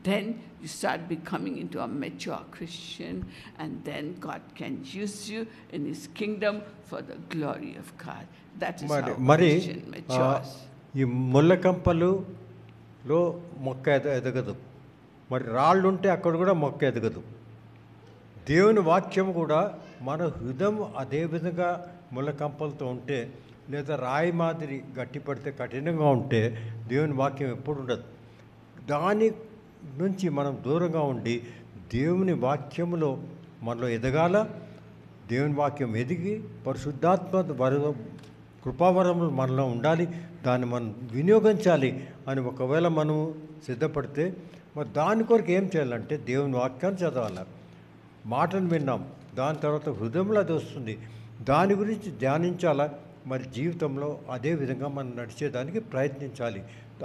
Then you start becoming into a mature Christian, and then God can use you in His kingdom for the glory of God. That is how a Christian matures. ఈ ముళ్ళకంపలులో మొక్క ఎదగదు. మరి రాళ్ళు ఉంటే అక్కడ కూడా మొక్క ఎదగదు. దేవుని వాక్యం కూడా మన హృదయం అదే విధంగా ముళ్ళకంపలతో ఉంటే, లేదా రాయి మాదిరి గట్టిపడితే కఠినంగా ఉంటే దేవుని వాక్యం ఎప్పుడు ఉండదు. దాని నుంచి మనం దూరంగా ఉండి దేవుని వాక్యములో మనలో ఎదగాల. దేవుని వాక్యం ఎదిగి పరిశుద్ధాత్మ కృపావరములు మనలో ఉండాలి. దాన్ని మనం వినియోగించాలి అని ఒకవేళ మనం సిద్ధపడితే, మరి దాని కొరకు ఏం చేయాలంటే దేవుని వాక్యాన్ని చదవాలి. మాటను విన్నాం, దాని తర్వాత హృదయంలో అది వస్తుంది, దాని గురించి ధ్యానించాలా. మరి జీవితంలో అదే విధంగా మనం నడిచేదానికి ప్రయత్నించాలి.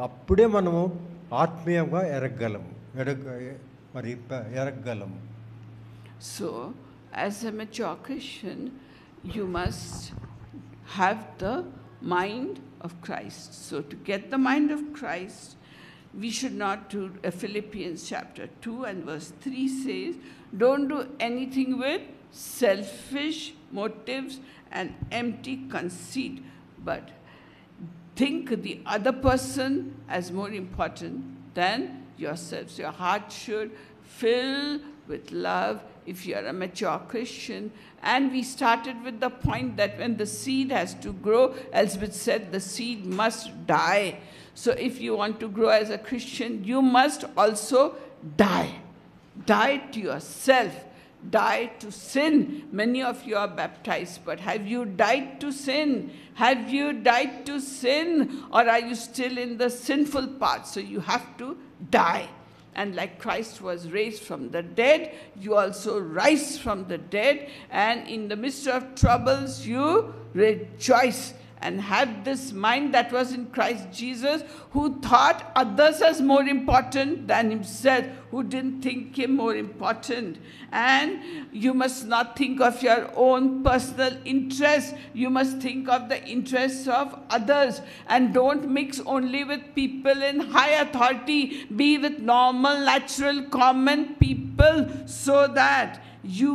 అప్పుడే మనము ఆత్మీయంగా ఎరగగలము. So, as a mature Christian, you must have the mind of Christ. So, to get the mind of Christ, we should not do. Philippians chapter 2 and verse 3 says, don't do anything with selfish motives and empty conceit, but think the other person as more important than yourselves. Your heart should fill with love if you are a mature Christian. And we started with the point that when the seed has to grow, Elizabeth said the seed must die. So if you want to grow as a Christian, you must also die. Die to yourself. Die to sin. Many of you are baptized, but have you died to sin? Have you died to sin? Or are you still in the sinful part? So you have to die. And like Christ was raised from the dead, you also rise from the dead. And in the midst of troubles, you rejoice. And have this mind that was in Christ Jesus, who thought others as more important than himself, who didn't think him more important. And you must not think of your own personal interests. You must think of the interests of others. And don't mix only with people in high authority. Be with normal, natural, common people, so that you,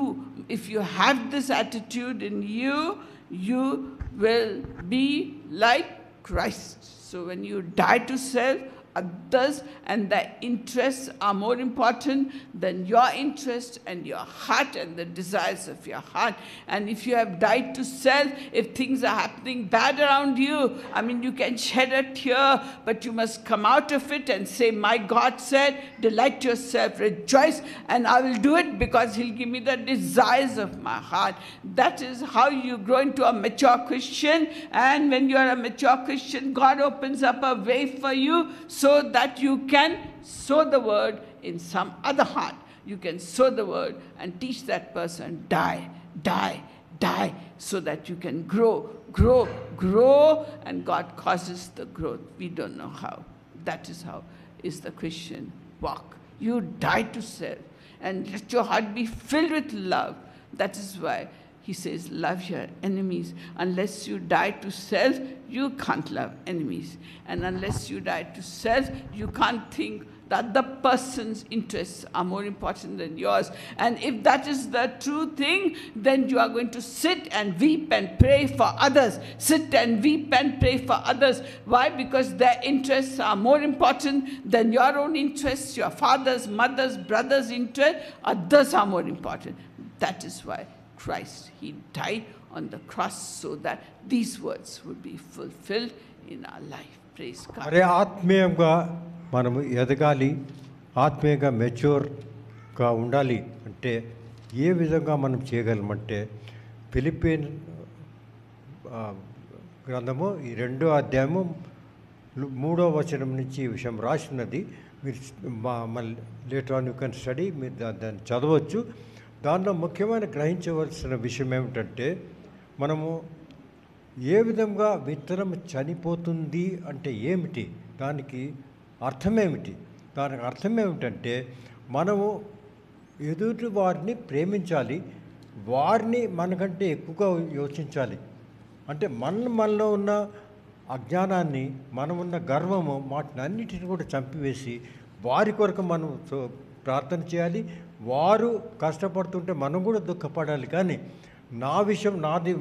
if you have this attitude in you, you will be like Christ. So when you die to self, others and their interests are more important than your interest and your heart and the desires of your heart. And if you have died to self, if things are happening bad around you, I mean, you can shed a tear, but you must come out of it and say, my God said, delight yourself, rejoice, and I will do it because he'll give me the desires of my heart. That is how you grow into a mature Christian. And when you are a mature Christian, God opens up a way for you, so that you can sow the word in some other heart. You can sow the word and teach that person, die, die, die, so that you can grow, grow, grow, and God causes the growth. We don't know how. That is how is the Christian walk. You die to self and let your heart be filled with love. That is why he says, love your enemies. Unless you die to self, you can't love enemies. And unless you die to self, you can't think the other person's interests are more important than yours. And if that is the true thing, then you are going to sit and weep and pray for others. Sit and weep and pray for others. Why? Because their interests are more important than your own interests, your father's, mother's, brother's interest. Others are more important. That is why Christ, he died on the cross so that these words would be fulfilled in our life. Praise God. మరి ఆత్మీయంగా మనము ఎదగాలి, ఆత్మీయంగా మెచ్యూర్గా ఉండాలి అంటే ఏ విధంగా మనం చేయగలమంటే Philippine గ్రంథము ఈ 2వ అధ్యాయము 3వ వచనం నుంచి ఈ విషయం రాసినది. మీరు మళ్ళీ later on you can study, మీరు దాన్ని చదవచ్చు. దానిలో ముఖ్యమైన గ్రహించవలసిన విషయం ఏమిటంటే మనము ఏ విధంగా విత్తనం చనిపోతుంది అంటే ఏమిటి, దానికి అర్థమేమిటి? దానికి అర్థం ఏమిటంటే మనము ఎదుటి వారిని ప్రేమించాలి, వారిని మనకంటే ఎక్కువగా యోచించాలి. అంటే మనలో ఉన్న అజ్ఞానాన్ని, మనమున్న గర్వము, వాటినన్నిటిని కూడా చంపివేసి వారి కొరకు మనం ప్రార్థన చేయాలి. వారు కష్టపడుతుంటే మనం కూడా దుఃఖపడాలి. కానీ నా విషయం నాది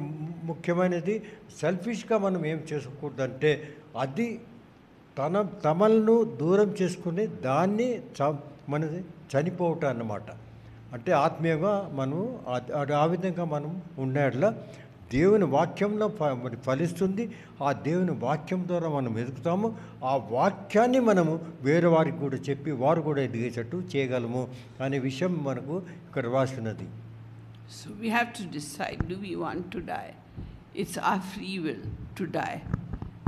ముఖ్యమైనది. సెల్ఫిష్గా మనం ఏం చేసుకోకూడదంటే అది తమలను దూరం చేసుకుని దాన్ని మనది చనిపోవటం అన్నమాట. అంటే ఆత్మీయంగా మనం ఆ విధంగా మనం ఉండేట్లా దేవుని వాక్యంలో మరి ఫలిస్తుంది. ఆ దేవుని వాక్యం ద్వారా మనం ఎదుగుతాము. ఆ వాక్యాన్ని మనము వేరే వారికి కూడా చెప్పి వారు కూడా ఎదిగేటట్టు చేయగలము అనే విషయం మనకు ఇక్కడ రాసినది. So we have to decide, do we want to die? It's our free will to die.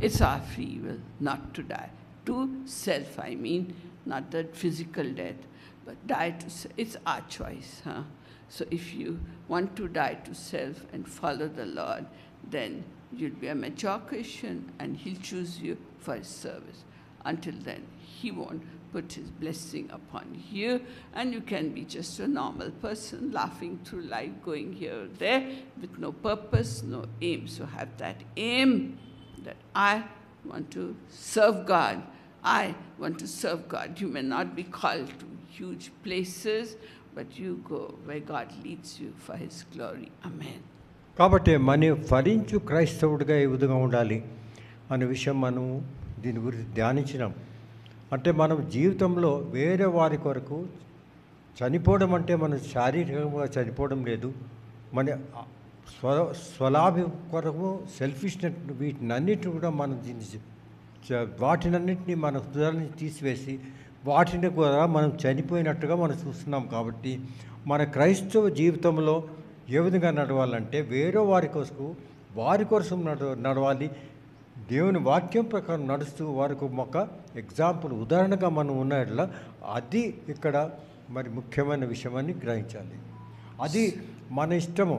It's our free will not to die. To self, I mean, not that physical death, but die to self. It's our choice. Huh? So if you want to die to self and follow the Lord, then you'll be a mature Christian and he'll choose you for his service. Until then, he won't put his blessing upon you, and you can be just a normal person laughing through life, going here or there with no purpose, no aim. So have that aim that I want to serve God. I want to serve God. You may not be called to huge places, but you go where God leads you for his glory. Amen. కాబట్టి మన ఫలించు క్రైస్తవుడిగా ఏ విధంగా ఉండాలి అనే విషయం మనం దీని గురించి ధ్యానించినాం. అంటే మనం జీవితంలో వేరే వారి కొరకు చనిపోవడం అంటే మనం శారీరకంగా చనిపోవడం లేదు. మన స్వలాభం కొరకు సెల్ఫిష్నెస్ వీటినన్నిటిని కూడా మనం వాటినన్నింటినీ మన హృదయాల నుంచి తీసివేసి వాటిని కూడా మనం చనిపోయినట్టుగా మనం చూస్తున్నాం. కాబట్టి మన క్రైస్తవ జీవితంలో ఏ విధంగా నడవాలంటే వేరే వారి కోసం నడవాలి. దేవుని వాక్యం ప్రకారం నడుస్తూ వారికి ఒక ఎగ్జాంపుల్, ఉదాహరణగా మనం ఉన్నట్లా అది ఇక్కడ మరి ముఖ్యమైన విషయమని గ్రహించాలి. అది మన ఇష్టము.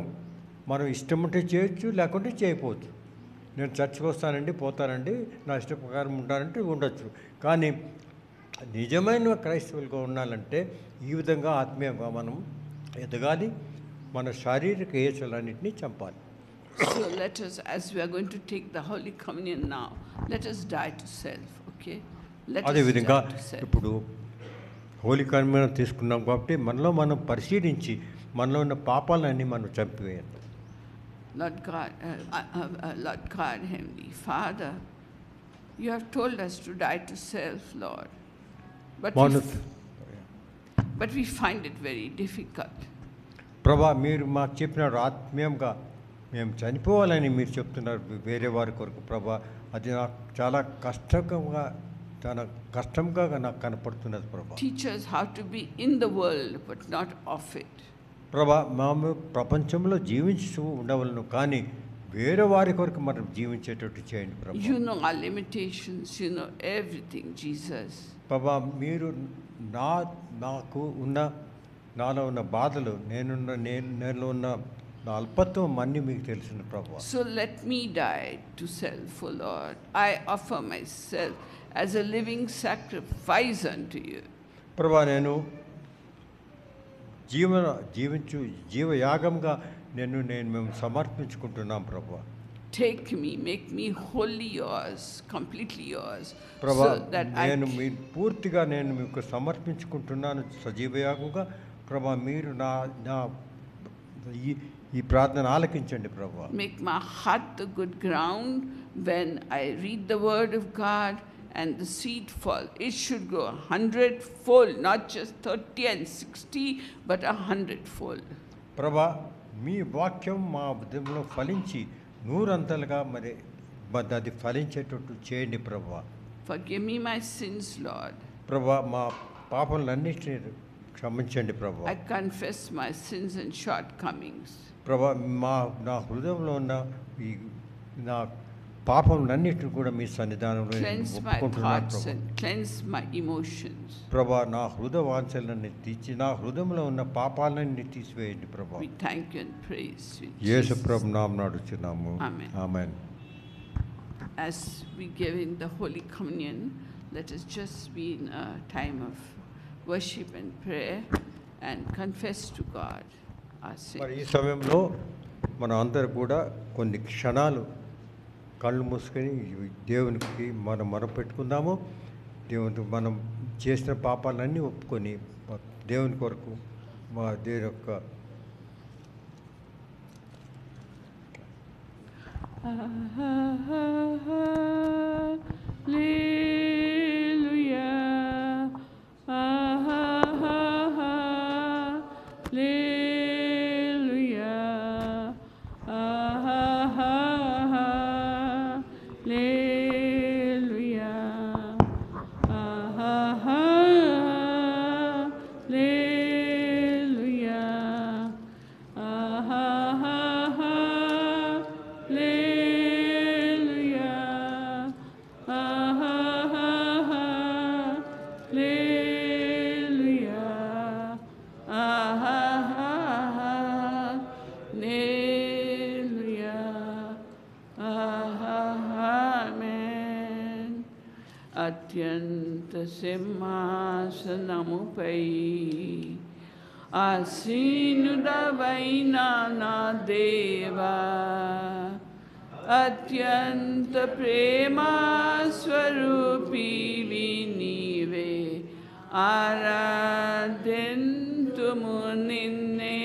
మనం ఇష్టం ఉంటే చేయొచ్చు, లేకుంటే చేయకపోవచ్చు. నేను చర్చికి వస్తానండి, పోతానండి, నా ఇష్ట ప్రకారం ఉంటానంటే ఉండొచ్చు. కానీ నిజమైన క్రైస్తవులుగా ఉండాలంటే ఈ విధంగా ఆత్మీయంగా మనం ఎదగాలి. మన శారీరక ఏచలన్నింటినీ చంపాలి. So let us, as we are going to take the Holy Communion now, let us die to self, okay? Let us అదేవిధంగా die to self. ఇప్పుడు హోలీ కమ్యూనియన్ తీసుకున్నాం కాబట్టి మనలో మనం పరిశీలించి మనలో ఉన్న పాపాలన్నీ మనం చంపివేయాలి. Lord God, Heavenly Father, you have told us to die to self, Lord. But we find it very difficult. ప్రభా, మీరు మాకు చెప్పినారు ఆత్మీయంగా మేము చనిపోవాలని మీరు చెప్తున్నారు వేరే వారి కొరకు. ప్రభా, అది నాకు చాలా కష్టంగా నాకు కనపడుతున్నది ప్రభా. Teach us how to be in the world but not of it. ప్రభా, మేము ప్రపంచంలో జీవించు ఉండవలను, కానీ వేరే వారి కొరకు మనం జీవించేటట్టు చేయండి ప్రభా. You know our limitations, you know everything, Jesus. ప్రభా, మీరు నాలో ఉన్న బాధలు, నేనులో ఉన్న నా అల్పత్వం అన్నీ మీకు తెలిసిన ప్రభా. So let me die to self, O Lord. I offer myself as a living sacrifice unto you. ప్రభా, నేను జీవయాగంగా మేము సమర్పించుకుంటున్నాం ప్రభా. take me, make me wholly yours, completely yours, ప్రభా so that I నేను మీ పూర్తిగా నేను మీకు సమర్పించుకుంటున్నాను సజీవయాగంగా. ప్రభా మీరు నా నా ఈ ఈ ప్రార్థన ఆలకించండి ప్రభా. make my heart the good ground when I read the word of God and the seed fall. It should grow 100-fold, not just 30 and 60, but 100-fold. ప్రభా మీ వాక్యం మా హృదయంలో ఫలించి నూరంతలుగా మరి అది ఫలించేటట్టు చేయండి ప్రభా. Forgive me my sins, Lord. ప్రభా మా పాపములన్నిటినీ క్షమించండి ప్రభా. I confess my sins and shortcomings. ప్రభా నా హృదయంలో ఉన్న ఈ నా పాపములన్నిటిని కూడా మీ సన్నిధానంలో నేను Cleanse my ఒప్పుకుంటున్నాను thoughts ప్రభా. and cleanse my emotions. ప్రభా నా హృదయ వాంఛలన్నీ తీర్చి నా హృదయంలో ఉన్న పాపాలన్నీ తీసివేయండి ప్రభా. We thank you and praise you. Yesu Jesus. ప్రభు నామమున అడుగుచున్నాము. Amen. Amen. As we give in the Holy Communion, let us just be in a time of worship and prayer and confess to God our మరి ఈ sins. సమయంలో మనం అందరూ కూడా కొన్ని క్షణాలు కళ్ళు మూసుకొని దేవునికి మనం మొరపెట్టుకుందాము. దేవుని మనం చేసిన పాపాలన్నీ ఒప్పుకొని దేవుని కొరకు మా దేవుని యొక్క Hallelujah. Hallelujah. Hallelujah. Hallelujah. Hallelujah. Hallelujah. Hallelujah. Amen. అత్యంత సింహాసనముపై ఆసీనుడవైన నా దేవా, అత్యంత ప్రేమా స్వరూపివి నీవే, ఆరాధింతుము నిన్నే.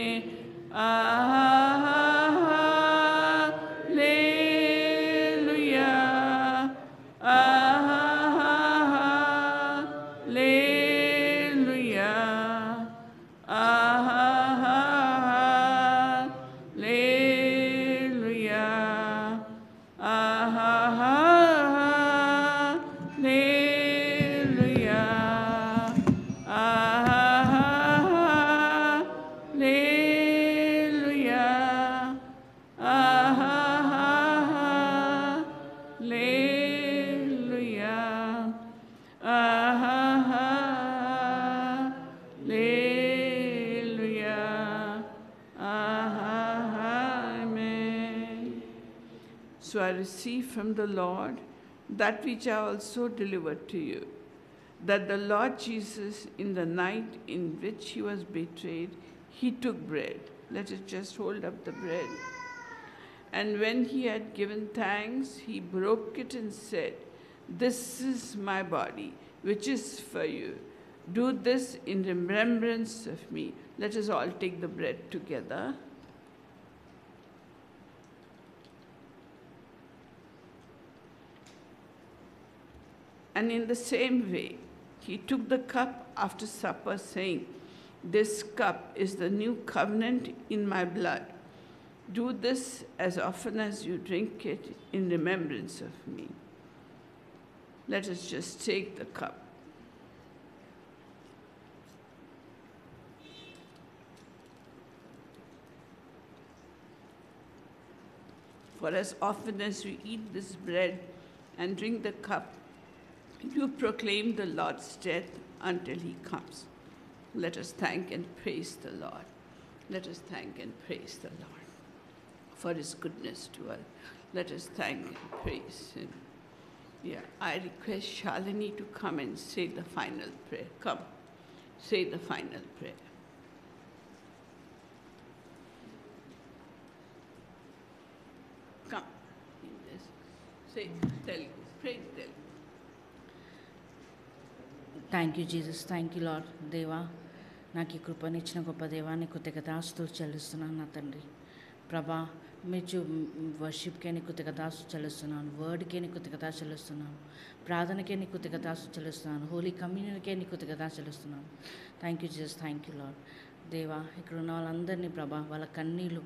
So I receive from the Lord that which I also delivered to you, that the Lord Jesus, in the night in which he was betrayed, he took bread. Let us just hold up the bread. And when he had given thanks, he broke it and said, "This is my body, which is for you. Do this in remembrance of me." Let us all take the bread together. And in the same way, he took the cup after supper, saying, "This cup is the new covenant in my blood. Do this as often as you drink it in remembrance of me." Let us just take the cup. For as often as we eat this bread and drink the cup, you proclaim the Lord's death until he comes. Let us thank and praise the Lord. Let us thank and praise the Lord for his goodness to us. Let us thank and praise him. Yeah, I request Shalini to come and say the final prayer. Come, say the final prayer. Come. Say Telugu. Pray in Telugu. Thank you Jesus, thank you lord. దేవా, నాకు ఈ కృపనిచ్చిన గొప్ప దేవాన్ని కృతజ్ఞతాస్తుతులు చెల్లిస్తున్నాను నా తండ్రి. ప్రభా, మీరు వర్షిప్కే నీ కృతజ్ఞతాస్తుతులు చెల్లిస్తున్నాను, వర్డ్కే నీ కృతజ్ఞత చెల్లిస్తున్నాను, ప్రార్థనకే నీ కృతజ్ఞతాస్తుతులు చెల్లిస్తున్నాను, హోలీ కమ్యూనియన్కే నీ కృతజ్ఞత చెల్లిస్తున్నాను. Thank you Jesus, thank you lord. దేవా, ఇక్కడ ఉన్న వాళ్ళందరినీ ప్రభా, వాళ్ళ కన్నీళ్ళు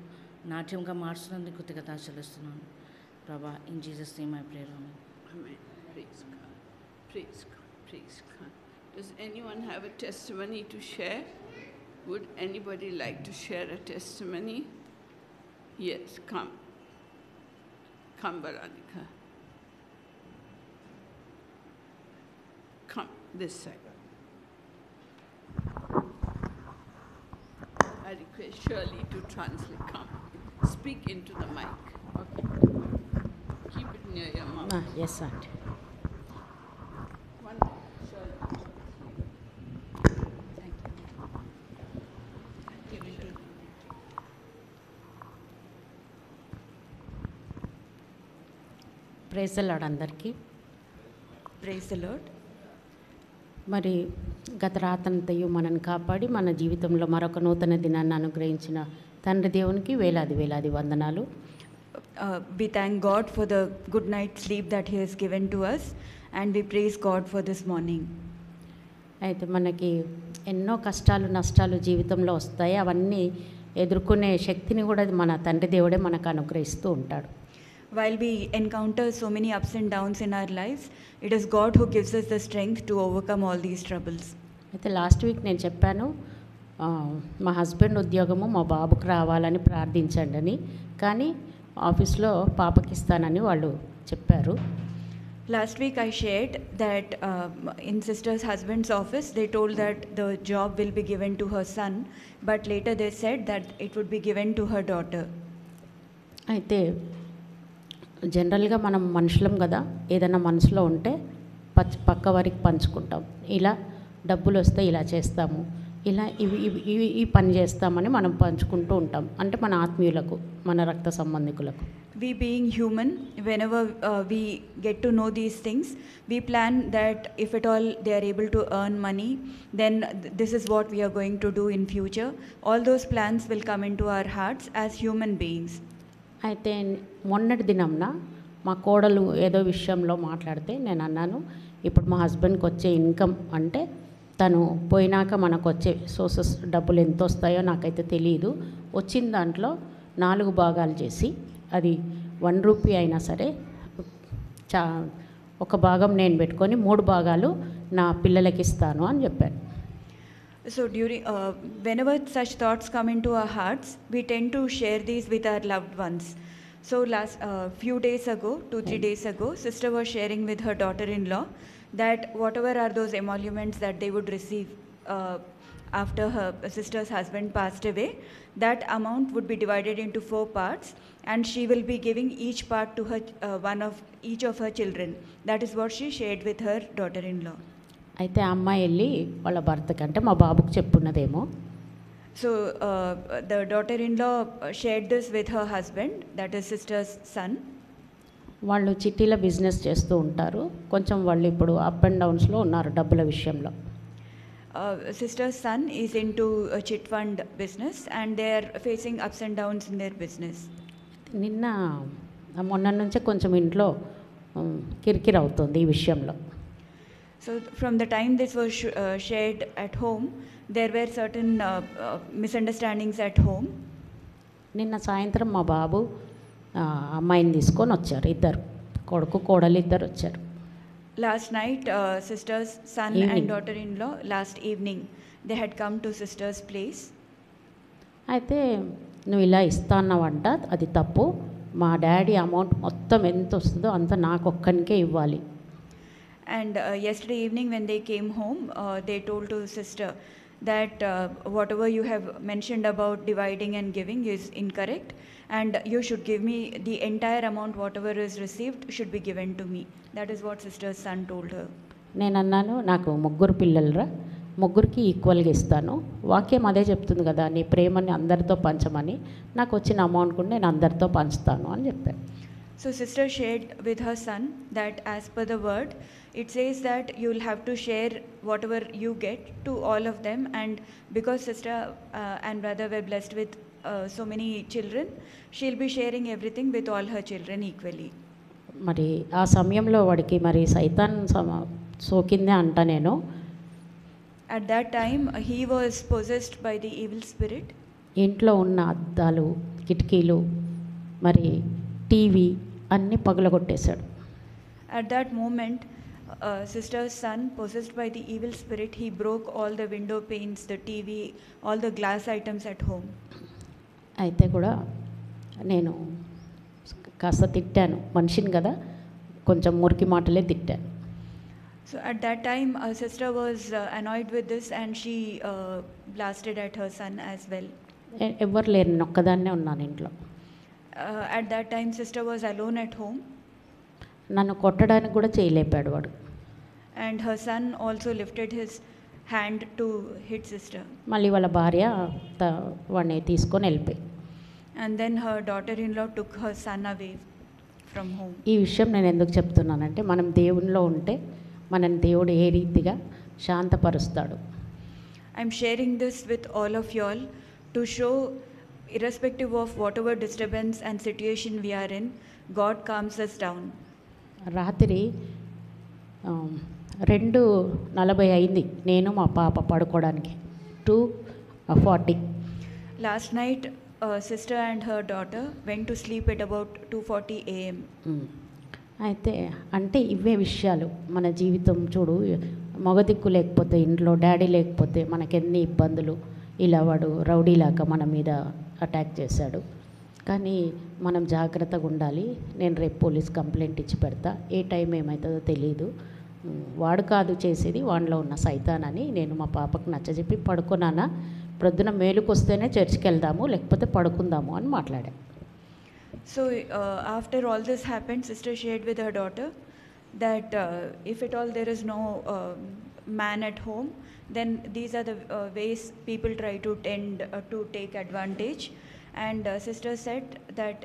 నాట్యంగా మార్చున్నందుకు కృతజ్ఞత చెల్లిస్తున్నాను ప్రభా. In Jesus name I pray. Amen. Praise God. Praise God. Praise God. Does anyone have a testimony to share? Would anybody like to share a testimony? Yes, come. Come, Veronica. Come, this side. I request Shirley to translate. Come. Speak into the mic. Okay. Keep it near your mouth. Yes aunty. One, Shirley. Give it to praise the Lord అందరికీ. Praise the Lord. మరి గత రాత్రంతయు మనల్ని కాపాడి మన జీవితంలో మరొక నూతన దినాన్ని అనుగ్రహించిన తండ్రి దేవునికి వేలాది వేలాది వందనాలు. We thank God for the good night's sleep that He has given to us, and we praise God for this morning. అయితే మనకి ఎన్నో కష్టాలు నష్టాలు జీవితంలో వస్తాయి. అవన్నీ ఎదుర్కొనే శక్తిని కూడా మన తండ్రి దేవుడే మనకు అనుగ్రహిస్తూ ఉంటాడు. While we encounter so many ups and downs in our lives, it is God who gives us the strength to overcome all these troubles. అయితే లాస్ట్ వీక్ నేను చెప్పాను, మా హస్బెండ్ ఉద్యోగము మా బాబుకు రావాలని ప్రార్థించండి అని. కానీ ఆఫీస్లో పాపకి ఇస్తానని వాళ్ళు చెప్పారు. Last week I shared that in sister's husband's office they told that the job will be given to her son, but later they said that it would be given to her daughter. అయితే జనరల్గా మనం మనుషులం కదా, ఏదైనా మనసులో ఉంటే పక్క వారికి పంచుకుంటాం. ఇలా డబ్బులు వస్తే ఇలా చేస్తాము, ఇలా ఈ పని చేస్తామని మనం పంచుకుంటూ ఉంటాం. అంటే మన ఆత్మీయులకు, మన రక్త సంబంధికులకు. We being human, whenever we get to know these things, we plan that if at all they are able to earn money, then this is what we are going to do in future. All those plans will come into our hearts as human beings. అయితే మొన్నటి దినంన మా కోడలు ఏదో విషయంలో మాట్లాడితే నేను అన్నాను, ఇప్పుడు మా హస్బెండ్కి వచ్చే ఇన్కమ్ అంటే తను పోయినాక మనకు వచ్చే సోర్సెస్ డబ్బులు ఎంత వస్తాయో నాకైతే తెలియదు. వచ్చిన దాంట్లో 4 భాగాలు చేసి, అది 1 రూపీ అయినా సరే ఒక భాగం నేను పెట్టుకొని 3 భాగాలు నా పిల్లలకి ఇస్తాను అని చెప్పాను. So during whenever such thoughts come into our hearts, we tend to share these with our loved ones. So last few days ago, 2-3 days ago, sister was sharing with her daughter-in-law that whatever are those emoluments that they would receive after her sister's husband passed away, that amount would be divided into 4 parts, and she will be giving each part to her each of her children. That is what she shared with her daughter-in-law. అయితే ఆ అమ్మాయి వెళ్ళి వాళ్ళ భర్తకి, అంటే మా బాబుకి చెప్పున్నదేమో. So the daughter-in-law shared this with her husband, that is sister's son. వాళ్ళు చిట్టీల బిజినెస్ చేస్తూ ఉంటారు. కొంచెం వాళ్ళు ఇప్పుడు అప్ అండ్ డౌన్స్లో ఉన్నారు డబ్బుల విషయంలో. Sister's son is into a chit fund business, and they are facing ups and downs in their business. మొన్న నుంచే కొంచెం ఇంట్లో కిరికిరి అవుతుంది ఈ విషయంలో. So from the time this was shared at home, there were certain misunderstandings at home. నిన్న సాయంత్రం మా బాబు అమ్మాయిని తీసుకొని వచ్చారు, ఇద్దరు కొడుకు కోడలు ఇద్దరు వచ్చారు. Last night, sister's son and daughter-in-law, last evening, they had come to sister's place. అయితే నువ్వు ఇలా ఇస్తాన్నావంట, అది తప్పు. మా డాడీ అమౌంట్ మొత్తం ఎంత వస్తుందో అంత నాకు ఒక్కనికే ఇవ్వాలి. And yesterday evening when they came home, they told to sister that whatever you have mentioned about dividing and giving is incorrect, and you should give me the entire amount, whatever is received should be given to me. That is what sister's son told her. నేను అన్నాను, నాకు 3 పిల్లలరా, 3కి ఈక్వల్గా ఇస్తాను. వాక్యం అదే చెప్తుంది కదా, నీ ప్రేమని అందరితో పంచమని. నాకు వచ్చిన అమౌంట్ కూడా నేను అందరితో పంచుతాను అని చెప్పాను. So sister shared with her son that as per the word, it says that you'll have to share whatever you get to all of them, and because sister and brother were blessed with so many children, she'll be sharing everything with all her children equally. మరి ఆ సమయంలో వాడికి మరి సైతాన్ సోకిందే అంట నేను. At that time, he was possessed by the evil spirit. ఇంట్లో ఉన్న అద్దాలు, కిటికీలు, మరి టీవీ అన్నీ పగలగొట్టేశాడు. At that moment, sister's son, possessed by the evil spirit, he broke all the window panes, the TV, all the glass items at home. అయితే కూడా నేను కాస్త తిట్టాను, మనిషిని కదా, కొంచెం మురికి మాటలే తిట్టాను. So at that time, our sister was annoyed with this, and she blasted at her son as well. ఎవరు లేరు, నేను ఒక్కదాన్నే ఉన్నాను ఇంట్లో. At that time, sister was alone at home. నన్ను కొట్టడానికి కూడా చేయలేపాడు వాడు. And her son also lifted his hand to hit sister. మళ్ళీ వాళ్ళ భార్య వాడిని తీసుకొని వెళ్ళిపోయి. And then her daughter-in-law took her son away from home. ఈ విషయం నేను ఎందుకు చెప్తున్నానంటే, మనం దేవునిలో ఉంటే మనని దేవుడు ఏ రీతిగా శాంతపరుస్తాడు. I'm sharing this with all of y'all to show, irrespective of whatever disturbance and situation we are in, God calms us down. రాత్రి 2:40 అయింది నేను మా పాప పడుకోవడానికి. 2:40. Last night, sister and her daughter went to sleep at about 2:40 a.m. అయితే అంటే ఇవే విషయాలు మన జీవితం. చూడు, మగదిక్కు లేకపోతే, ఇంట్లో డాడీ లేకపోతే మనకెన్ని ఇబ్బందులు. ఇలా వాడు రౌడీలాగా మన మీద అటాక్ చేశాడు. కానీ మనం జాగ్రత్తగా ఉండాలి. నేను రేపు పోలీస్ కంప్లైంట్ ఇచ్చి పెడతా. ఏ టైం ఏమవుతుందో తెలియదు. వాడు కాదు చేసేది, వాడిలో ఉన్న సైతాన్ అని నేను మా పాపకు నచ్చజెప్పి పడుకున్నానా, ప్రొద్దున మేలుకు వస్తేనే చర్చికి వెళ్దాము, లేకపోతే పడుకుందాము అని మాట్లాడా. So after all this happened, sister shared with her daughter that if at all there is no man at home, then these are the ways people try to tend to take advantage. And sister said that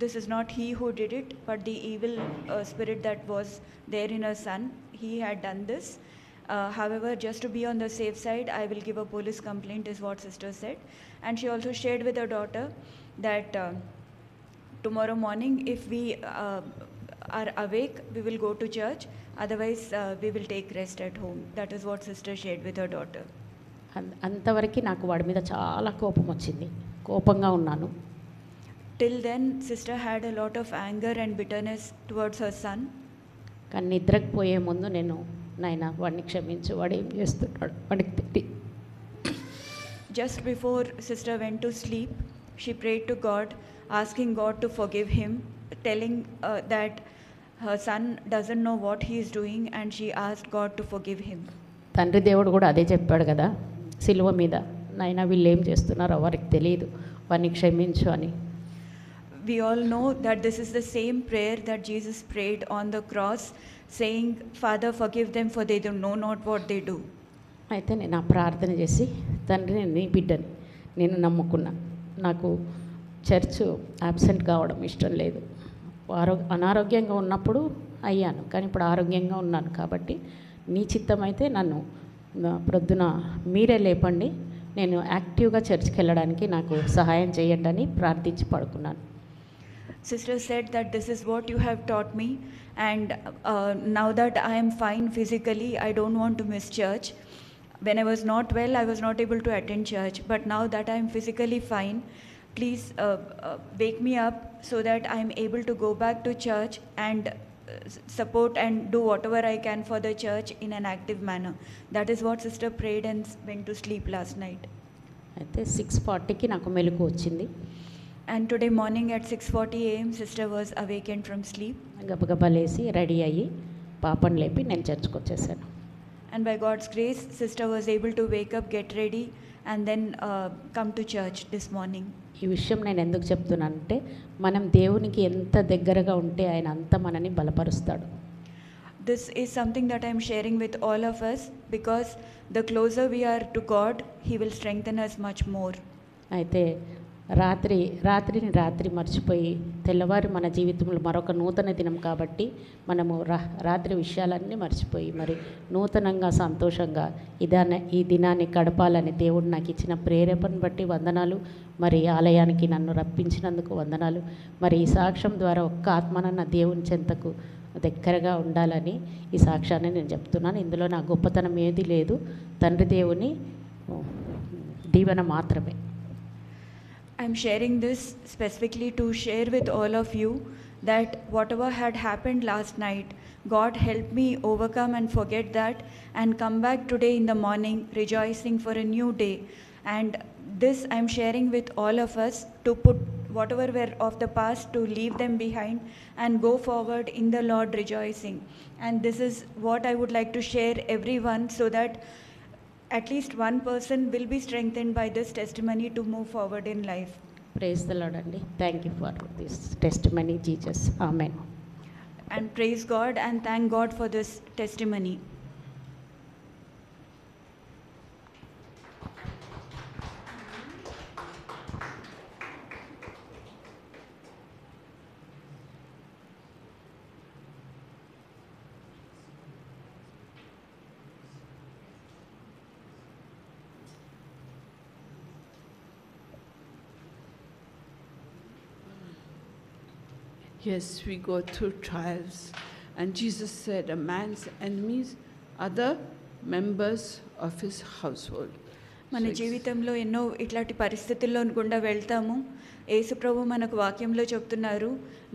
this is not he who did it, but the evil spirit that was there in her son. He had done this. However, just to be on the safe side, I will give a police complaint, is what sister said. And she also shared with her daughter that tomorrow morning, if we are awake, we will go to church. Otherwise, we will take rest at home. That is what sister shared with her daughter. అంతవరకు నాకు వాడి మీద చాలా కోపం వచ్చింది, కోపంగా ఉన్నాను. Till then, sister had a lot of anger and bitterness towards her son. కానీ నిద్రకు పోయే ముందు నేను, నాయనా వాడిని క్షమించు, వాడు ఏం చేస్తున్నాడు, వాడికి తిట్టి. Just before sister went to sleep, she prayed to God, asking God to forgive him, telling that her son doesn't know what he is doing, and she asked God to forgive him. తండ్రి దేవుడు కూడా అదే చెప్పాడు కదా సిలువ మీద, నాయనా వీళ్ళు ఏం చేస్తున్నారో వారికి తెలియదు, వారిని క్షమించు అని. We all know that this is the same prayer that Jesus prayed on the cross, saying, Father, forgive them, for they don't know not what they do. అయితే నేను ఆ ప్రార్థన చేసి, తండ్రి నేను నీ బిడ్డని, నేను నమ్ముకున్నా, నాకు చర్చ్ యాబ్సెంట్ కావడం ఇష్టం లేదు. అనారోగ్యంగా ఉన్నప్పుడు అయ్యాను, కానీ ఇప్పుడు ఆరోగ్యంగా ఉన్నాను. కాబట్టి నీ చిత్తం అయితే నన్ను ప్రొద్దున మీరే లేపండి, నేను యాక్టివ్గా చర్చ్కి వెళ్ళడానికి నాకు సహాయం చేయండి అని ప్రార్థించి పడుకున్నాను. Sister said that this is what you have taught me, and now that I am fine physically, I don't want to miss church. When I was not well, I was not able to attend church, but now that I am physically fine, please wake me up so that I am able to go back to church and support and do whatever I can for the church in an active manner. That is what sister prayed and went to sleep last night. అయితే 6:40కి నాకు మెలకు వచ్చింది. And today morning at 6:40 a.m. sister was awakened from sleep. గబగబా లేసి ready అయ్యి పాపను లేపి నేను చర్చ్కి వచ్చేసాను. And by God's grace, sister was able to wake up, get ready, and then come to church this morning. ఈ విషయం నేను ఎందుకు చెప్తున్నానంటే, మనం దేవునికి ఎంత దగ్గరగా ఉంటే ఆయన అంత మనని బలపరుస్తాడు. This is something that I am sharing with all of us, because the closer we are to God, He will strengthen us much more. అయితే రాత్రి మర్చిపోయి తెల్లవారి మన జీవితంలో మరొక నూతన దినం కాబట్టి మనము రాత్రి విషయాలన్నీ మర్చిపోయి మరి నూతనంగా సంతోషంగా ఈ దినాన్ని గడపాలని దేవుడు నాకు ఇచ్చిన ప్రేరేపణ బట్టి వందనాలు. మరి ఆలయానికి నన్ను రప్పించినందుకు వందనాలు. మరి ఈ సాక్ష్యం ద్వారా ఒక్క ఆత్మనన్న దేవుని చెంతకు దగ్గరగా ఉండాలని ఈ సాక్ష్యాన్ని నేను చెప్తున్నాను. ఇందులో నా గొప్పతనం ఏది లేదు, తండ్రి దేవుని దీవెన మాత్రమే. I'm sharing this specifically to share with all of you that whatever had happened last night, God helped me overcome and forget that and come back today in the morning rejoicing for a new day. And this I'm sharing with all of us to put whatever were of the past, to leave them behind and go forward in the Lord rejoicing. And this is what I would like to share everyone, so that at least one person will be strengthened by this testimony to move forward in life. Praise the Lord అండి. Thank you for this testimony Jesus. Amen. And praise God and thank God for this testimony. Yes, we go through trials. And Jesus said, a man's enemies are the members of his household. మన జీవితంలో ఎన్నో ఇట్లాంటి పరిస్థితుల్లో గుండా వెళ్తాము. యేసు ప్రభు మనకు వాక్యంలో చెప్తున్నారు,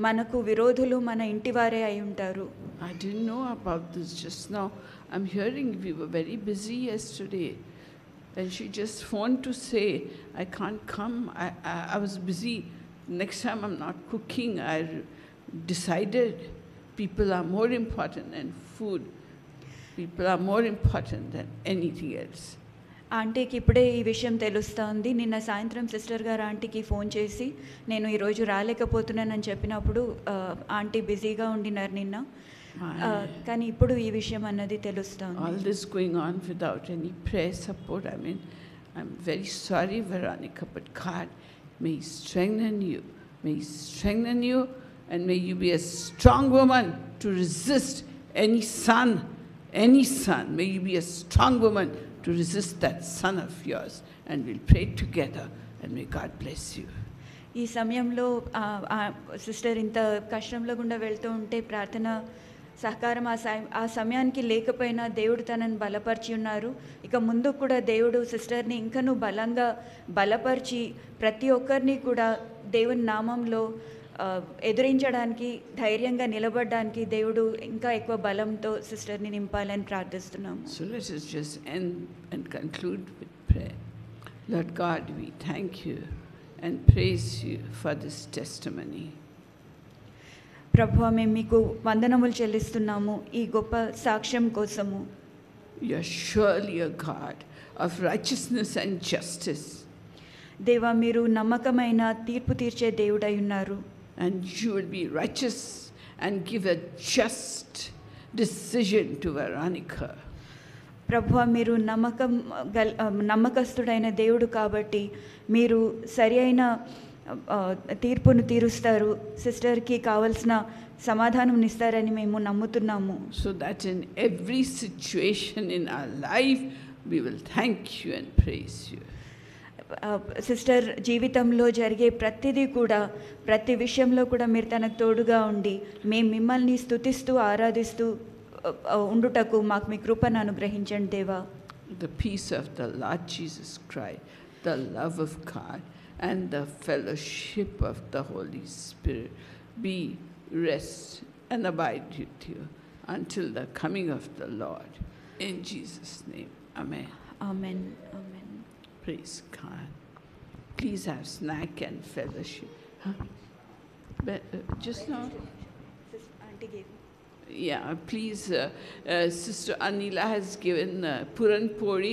మనకు విరోధులు మన ఇంటి వారే అయి ఉంటారు. I didn't know about this just now. I'm hearing we were very busy yesterday. And she just phoned to say, I can't come. I was busy. Next time I'm not cooking. I decided people are more important than food. People are more important than anything else. ఆంటీకి ఇప్పుడే ఈ విషయం తెలుస్తోంది. నిన్న సాయంత్రం sister గారు ఆంటీకి phone చేసి నేను ఈరోజు రాలేకపోతున్నానని చెప్పినప్పుడు ఆంటీ బిజీగా ఉండినారు నిన్న. కానీ ఇప్పుడు ఈ విషయం అన్నది తెలుస్తోంది. All this going on without any prayer support. I mean, I'm very sorry, Veronica, but God may He strengthen you. May He strengthen you, and may you be a strong woman to resist any son. May you be a strong woman to resist that son of yours. And we'll pray together, and may God bless you. ఈ సమయంలో sister ఇంత కష్టంలో గుండా వెళ్తూ ఉంటే ప్రార్థన సహకారం ఆ సమయానికి లేకపోయినా దేవుడు తనని బలపరిచి ఉన్నారు. ఇక ముందు కూడా దేవుడు సిస్టర్ని ఇంకనూ బలంగా బలపరిచి ప్రతి ఒక్కరిని కూడా దేవుని నామంలో ఎదురించడానికి, ధైర్యంగా నిలబడడానికి దేవుడు ఇంకా ఎక్కువ బలంతో సిస్టర్ని నింపాలని ప్రార్థిస్తున్నాము. So let us just end and conclude with prayer. Lord God, we thank you and praise you for this testimony. ప్రభువా, మేము మీకు వందనములు చెల్లిస్తున్నాము ఈ గొప్ప సాక్ష్యం కోసము. You are surely a God of righteousness and justice. దేవా, మీరు నమ్మకమైన తీర్పు తీర్చే దేవుడై ఉన్నారు. And you will be righteous and give a just decision to Veronica. ప్రభువా, మీరు నమ్మకస్తుడైన దేవుడు కాబట్టి మీరు సరి అయిన తీర్పును తీరుస్తారు, సిస్టర్కి కావాల్సిన సమాధానం ఇస్తారని మేము నమ్ముతున్నాము. So that in every situation in our life we will thank you and praise you. Sister జీవితంలో జరిగే ప్రతిదీ కూడా, ప్రతి విషయంలో కూడా మీరు తనకు తోడుగా ఉండి మేము మిమ్మల్ని స్తుతిస్తూ ఆరాధిస్తూ ఉండుటకు మాకు మీ కృపను అనుగ్రహించండి దేవా. The peace of the Lord Jesus Christ, the love of God, and the fellowship of the Holy Spirit be, rest, and abide with you until the coming of the Lord. In Jesus' name, amen. Amen. Amen. Praise God. Please have snack and fellowship. Huh? But, just now. Auntie gave. Yeah, please. Sister Anila has given Puran Pori.